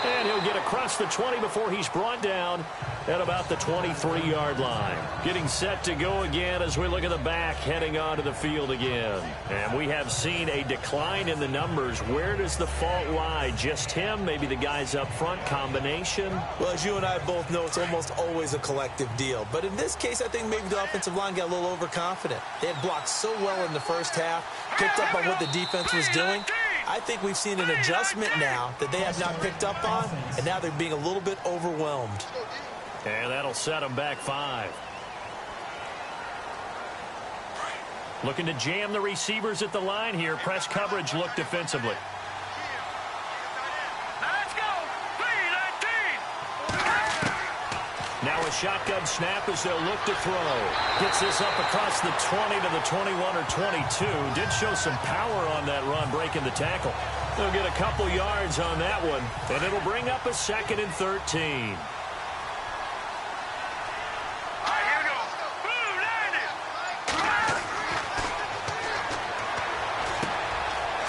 And he'll get across the 20 before he's brought down at about the 23-yard line. Getting set to go again as we look at the back heading onto the field again. And we have seen a decline in the numbers. Where does the fault lie? Just him? Maybe the guys up front? Combination? Well, as you and I both know, it's almost always a collective deal. But in this case, I think maybe the offensive line got a little overconfident. They had blocked so well in the first half, picked up on what the defense was doing. I think we've seen an adjustment now that they have not picked up on, and now they're being a little bit overwhelmed. And that'll set them back 5. Looking to jam the receivers at the line here. Press coverage look defensively. Let's go! 3-19! Now a shotgun snap as they'll look to throw. Gets this up across the 20 to the 21 or 22. Did show some power on that run, breaking the tackle. They'll get a couple yards on that one, and it'll bring up a 2nd and 13.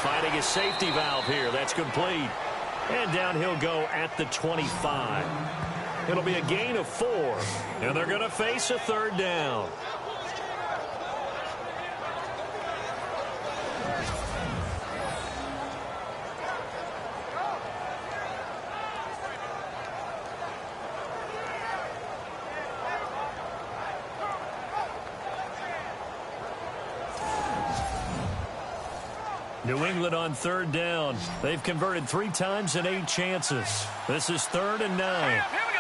Finding a safety valve here. That's complete. And down he'll go at the 25. It'll be a gain of 4. And they're going to face a 3rd down. New England on 3rd down. They've converted 3 times in 8 chances. This is 3rd and 9. Here we go!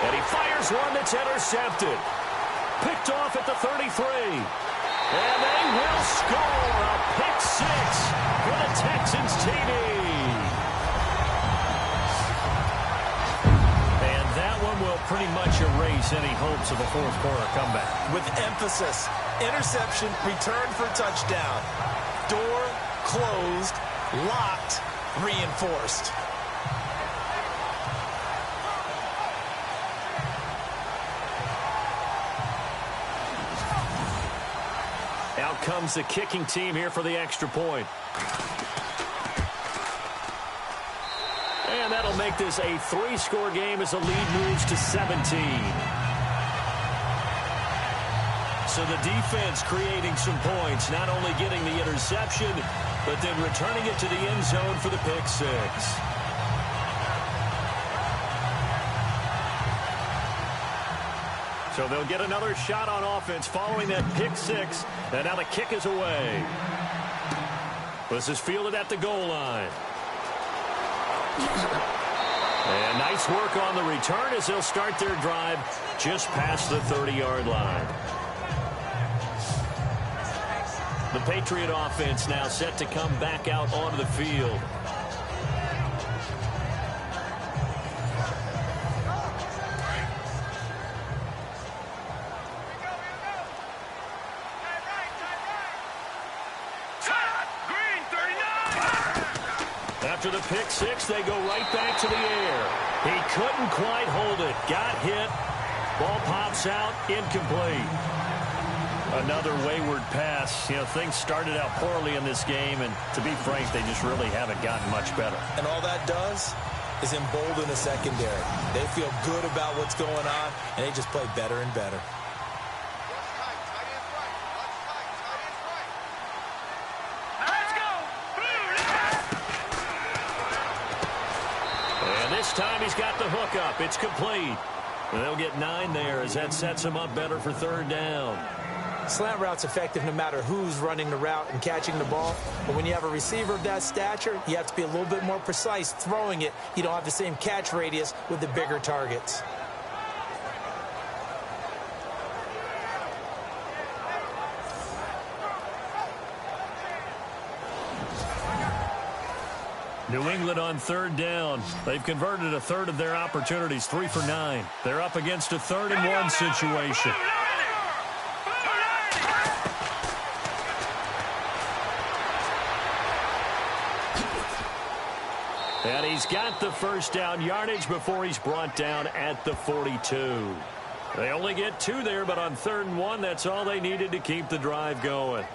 And he fires one that's intercepted. Picked off at the 33. And they will score a pick 6 for the Texans TD. Will pretty much erase any hopes of a fourth quarter comeback. With emphasis, interception, return for touchdown. Door closed, locked, reinforced. Out comes the kicking team here for the extra point. And that'll make this a 3-score game as the lead moves to 17. So the defense creating some points, not only getting the interception, but then returning it to the end zone for the pick 6. So they'll get another shot on offense following that pick 6. And now the kick is away. This is fielded at the goal line. And nice work on the return as they'll start their drive just past the 30-yard line. The Patriot offense now set to come back out onto the field. After the pick 6, they go right back to the air. He couldn't quite hold it. Got hit. Ball pops out. Incomplete. Another wayward pass. You know, things started out poorly in this game, and to be frank, they just really haven't gotten much better. And all that does, is embolden the secondary. They feel good about what's going on, and they just play better and better. And this time he's got the hook up. It's complete. And they'll get 9 there as that sets him up better for 3rd down. Slant route's effective no matter who's running the route and catching the ball. But when you have a receiver of that stature, you have to be a little bit more precise throwing it. You don't have the same catch radius with the bigger targets. New England on 3rd down. They've converted a third of their opportunities, 3 for 9. They're up against a 3rd-and-1 situation. And he's got the 1st down yardage before he's brought down at the 42. They only get 2 there, but on 3rd and 1, that's all they needed to keep the drive going.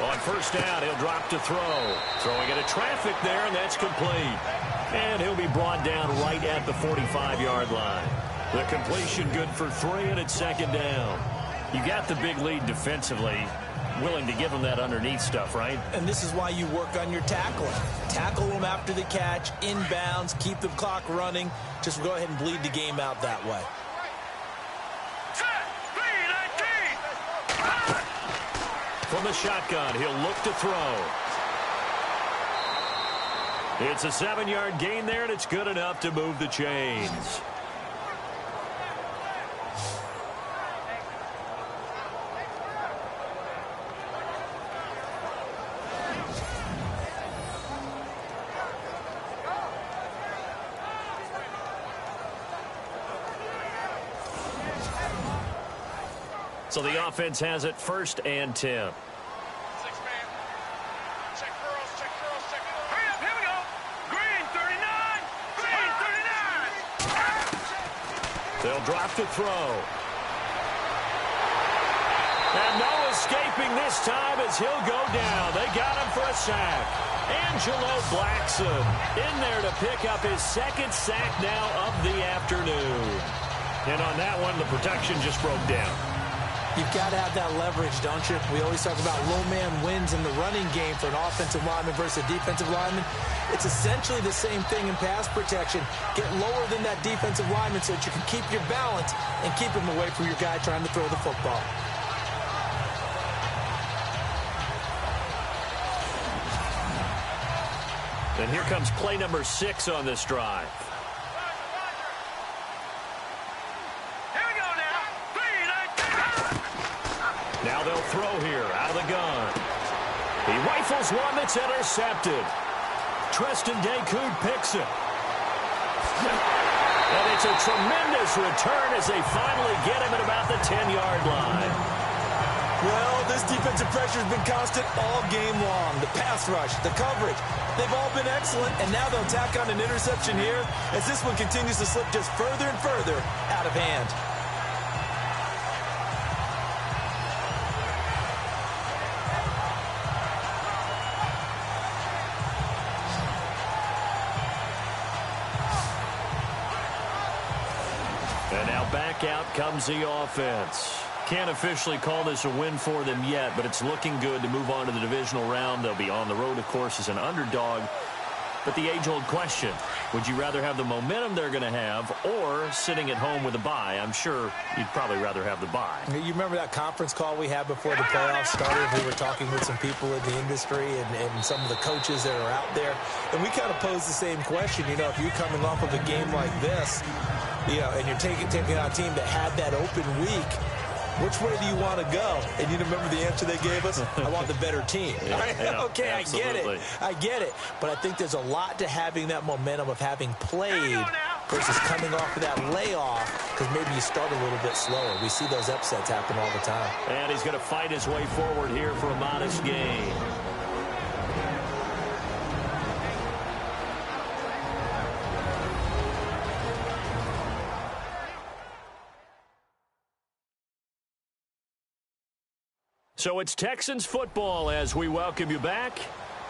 On 1st down, he'll drop to throw. Throwing into traffic there, and that's complete. And he'll be brought down right at the 45-yard line. The completion good for 3, and it's 2nd down. You got the big lead defensively. Willing to give them that underneath stuff, right? And this is why you work on your tackling. Tackle them after the catch, inbounds, keep the clock running. Just go ahead and bleed the game out that way. From the shotgun, he'll look to throw. It's a 7-yard gain there, and it's good enough to move the chains. So the offense has it 1st and 10. 6-man. Check girls, check girls, check girls. Hurry up, here we go. Green 39. Green 39. They'll drop to throw. And no escaping this time as he'll go down. They got him for a sack. Angelo Blackson in there to pick up his 2nd sack now of the afternoon. And on that one, the protection just broke down. You've got to have that leverage, don't you? We always talk about low man wins in the running game for an offensive lineman versus a defensive lineman. It's essentially the same thing in pass protection. Get lower than that defensive lineman so that you can keep your balance and keep him away from your guy trying to throw the football. And here comes play number 6 on this drive. Now they'll throw here out of the gun. He rifles one that's intercepted. Treston Decoud picks it. And it's a tremendous return as they finally get him at about the 10-yard line. Well, this defensive pressure has been constant all game long. The pass rush, the coverage, they've all been excellent, and now they'll tack on an interception here as this one continues to slip just further and further out of hand. And now back out comes the offense. Can't officially call this a win for them yet, but it's looking good to move on to the divisional round. They'll be on the road, of course, as an underdog. But the age-old question, would you rather have the momentum they're going to have or sitting at home with a bye? I'm sure you'd probably rather have the bye. You remember that conference call we had before the playoffs started? We were talking with some people in the industry and some of the coaches that are out there. And we kind of posed the same question. You know, if you're coming off of a game like this, you know, and you're taking out a team that had that open week, which way do you want to go? And you remember the answer they gave us? I want the better team. Yeah, okay, absolutely. I get it. But I think there's a lot to having that momentum of having played versus coming off of that layoff, because maybe you start a little bit slower. We see those upsets happen all the time. And he's going to fight his way forward here for a modest gain. So it's Texans football as we welcome you back.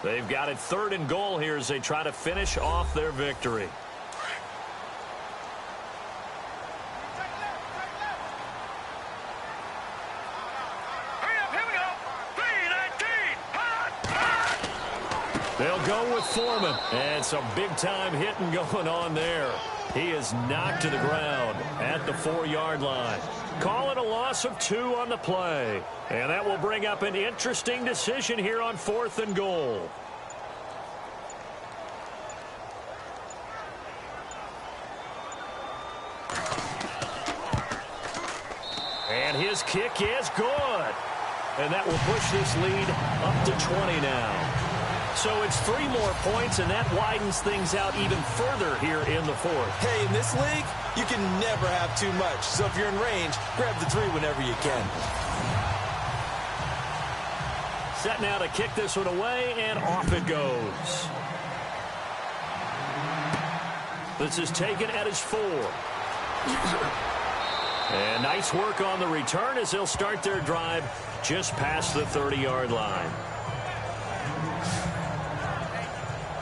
They've got it 3rd and goal here as they try to finish off their victory. They'll go with Foreman. And some big-time hitting going on there. He is knocked to the ground at the 4-yard line. Calling a loss of 2 on the play. And that will bring up an interesting decision here on 4th and goal. And his kick is good. And that will push this lead up to 20 now. So it's 3 more points, and that widens things out even further here in the 4th. Hey, in this league, you can never have too much. So if you're in range, grab the 3 whenever you can. Set now to kick this one away, and off it goes. This is taken at his 4. And nice work on the return as they'll start their drive just past the 30-yard line.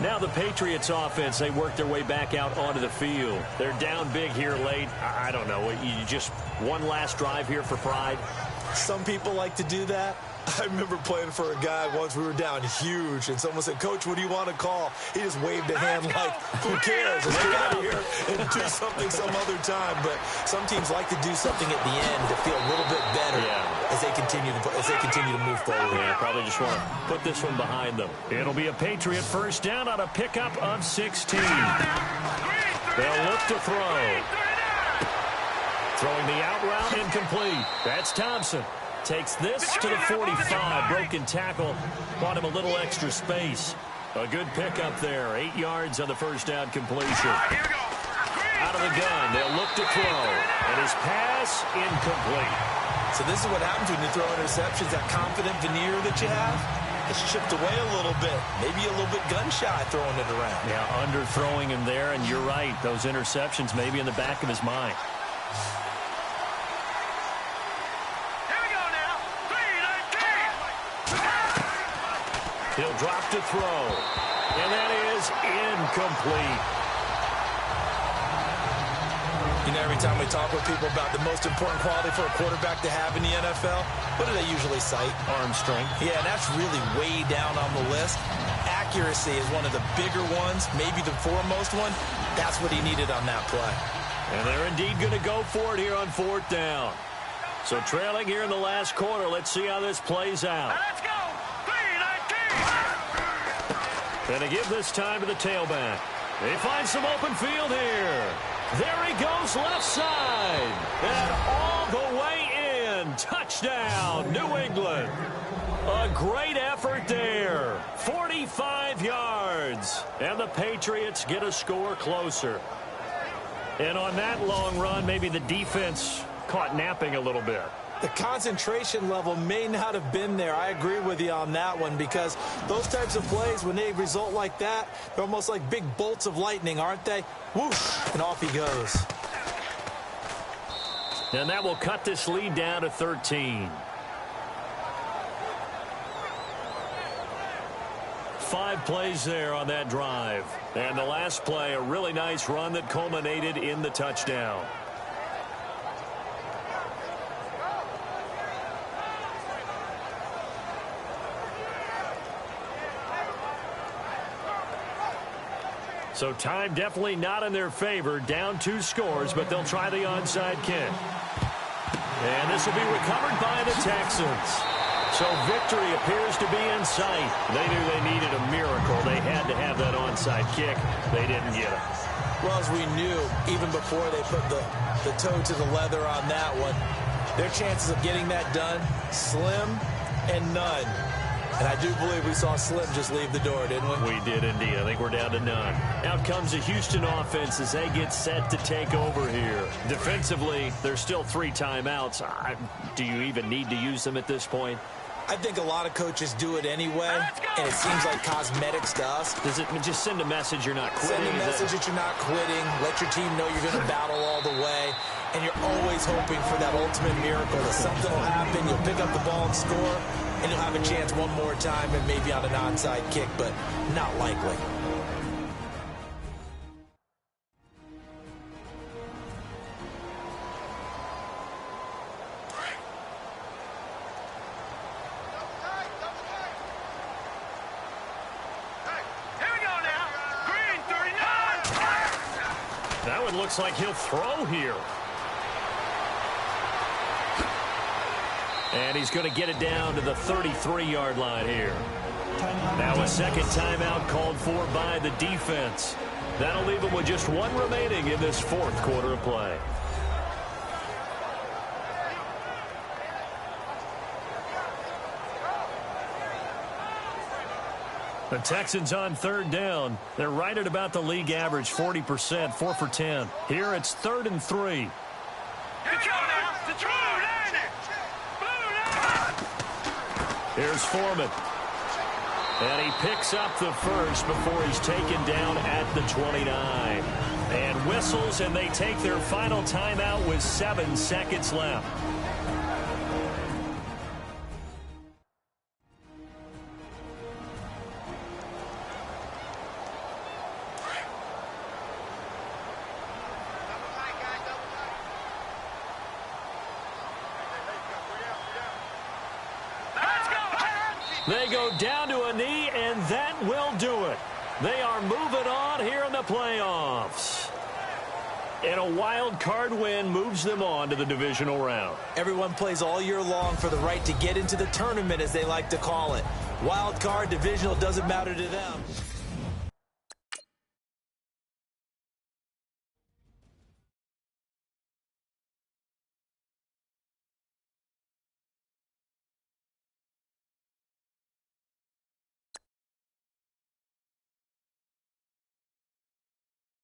Now the Patriots offense, they work their way back out onto the field. They're down big here late. I don't know. You just one last drive here for pride. Some people like to do that. I remember playing for a guy once. We were down huge, and someone said, "Coach, what do you want to call?" He just waved a hand like, "Who cares? Let's get out of here and do something some other time." But some teams like to do something at the end to feel a little bit better as they continue to move forward. Yeah, probably just want to put this one behind them. It'll be a Patriot first down on a pickup of 16. They'll look to throw. Throwing the out route incomplete. That's Thompson. Takes this to the 45. Broken tackle. Bought him a little extra space. A good pickup there. 8 yards on the first down completion. Out of the gun. They'll look to throw. And his pass incomplete. So this is what happens when you throw interceptions. That confident veneer that you have, it's chipped away a little bit. Maybe a little bit gun-shy throwing it around. Yeah, underthrowing him there. And you're right. Those interceptions maybe in the back of his mind. He'll drop to throw. And that is incomplete. You know, every time we talk with people about the most important quality for a quarterback to have in the NFL, what do they usually cite? Arm strength. Yeah, and that's really way down on the list. Accuracy is one of the bigger ones, maybe the foremost one. That's what he needed on that play. And they're indeed going to go for it here on 4th down. So trailing here in the last quarter, let's see how this plays out. Let's go! And they give this time to the tailback. They find some open field here. There he goes left side. And all the way in. Touchdown, New England. A great effort there. 45 yards. And the Patriots get a score closer. And on that long run, maybe the defense caught napping a little bit. The concentration level may not have been there. I agree with you on that one, because those types of plays, when they result like that, they're almost like big bolts of lightning, aren't they? Whoosh, and off he goes. And that will cut this lead down to 13. 5 plays there on that drive. And the last play, a really nice run that culminated in the touchdown. So time definitely not in their favor. Down 2 scores, but they'll try the onside kick. And this will be recovered by the Texans. So victory appears to be in sight. They knew they needed a miracle. They had to have that onside kick. They didn't get it. Well, as we knew, even before they put the toe to the leather on that one, Their chances of getting that done, slim and none. And I do believe we saw Slim just leave the door, didn't we? We did indeed. I think we're down to none. Out comes the Houston offense as they get set to take over here. Defensively, there's still 3 timeouts. Do you even need to use them at this point? I think a lot of coaches do it anyway, and it seems like cosmetics to us. Does it just send a message you're not quitting? Send a message that you're not quitting. Let your team know you're going to battle all the way. And you're always hoping for that ultimate miracle that something will happen. You'll pick up the ball and score, and you'll have a chance one more time and maybe on an onside kick, but not likely. That one looks like he'll throw here. And he's going to get it down to the 33-yard line here. Now a second timeout called for by the defense. That'll leave him with just 1 remaining in this 4th quarter of play. The Texans on 3rd down. They're right at about the league average, 40%, 4 for 10. Here it's 3rd and 3. Here's Foreman. And he picks up the first before he's taken down at the 29. And whistles, and they take their final timeout with 7 seconds left. They go down to a knee, and that will do it. They are moving on here in the playoffs. And a wild card win moves them on to the divisional round. Everyone plays all year long for the right to get into the tournament, as they like to call it. Wild card, divisional, doesn't matter to them.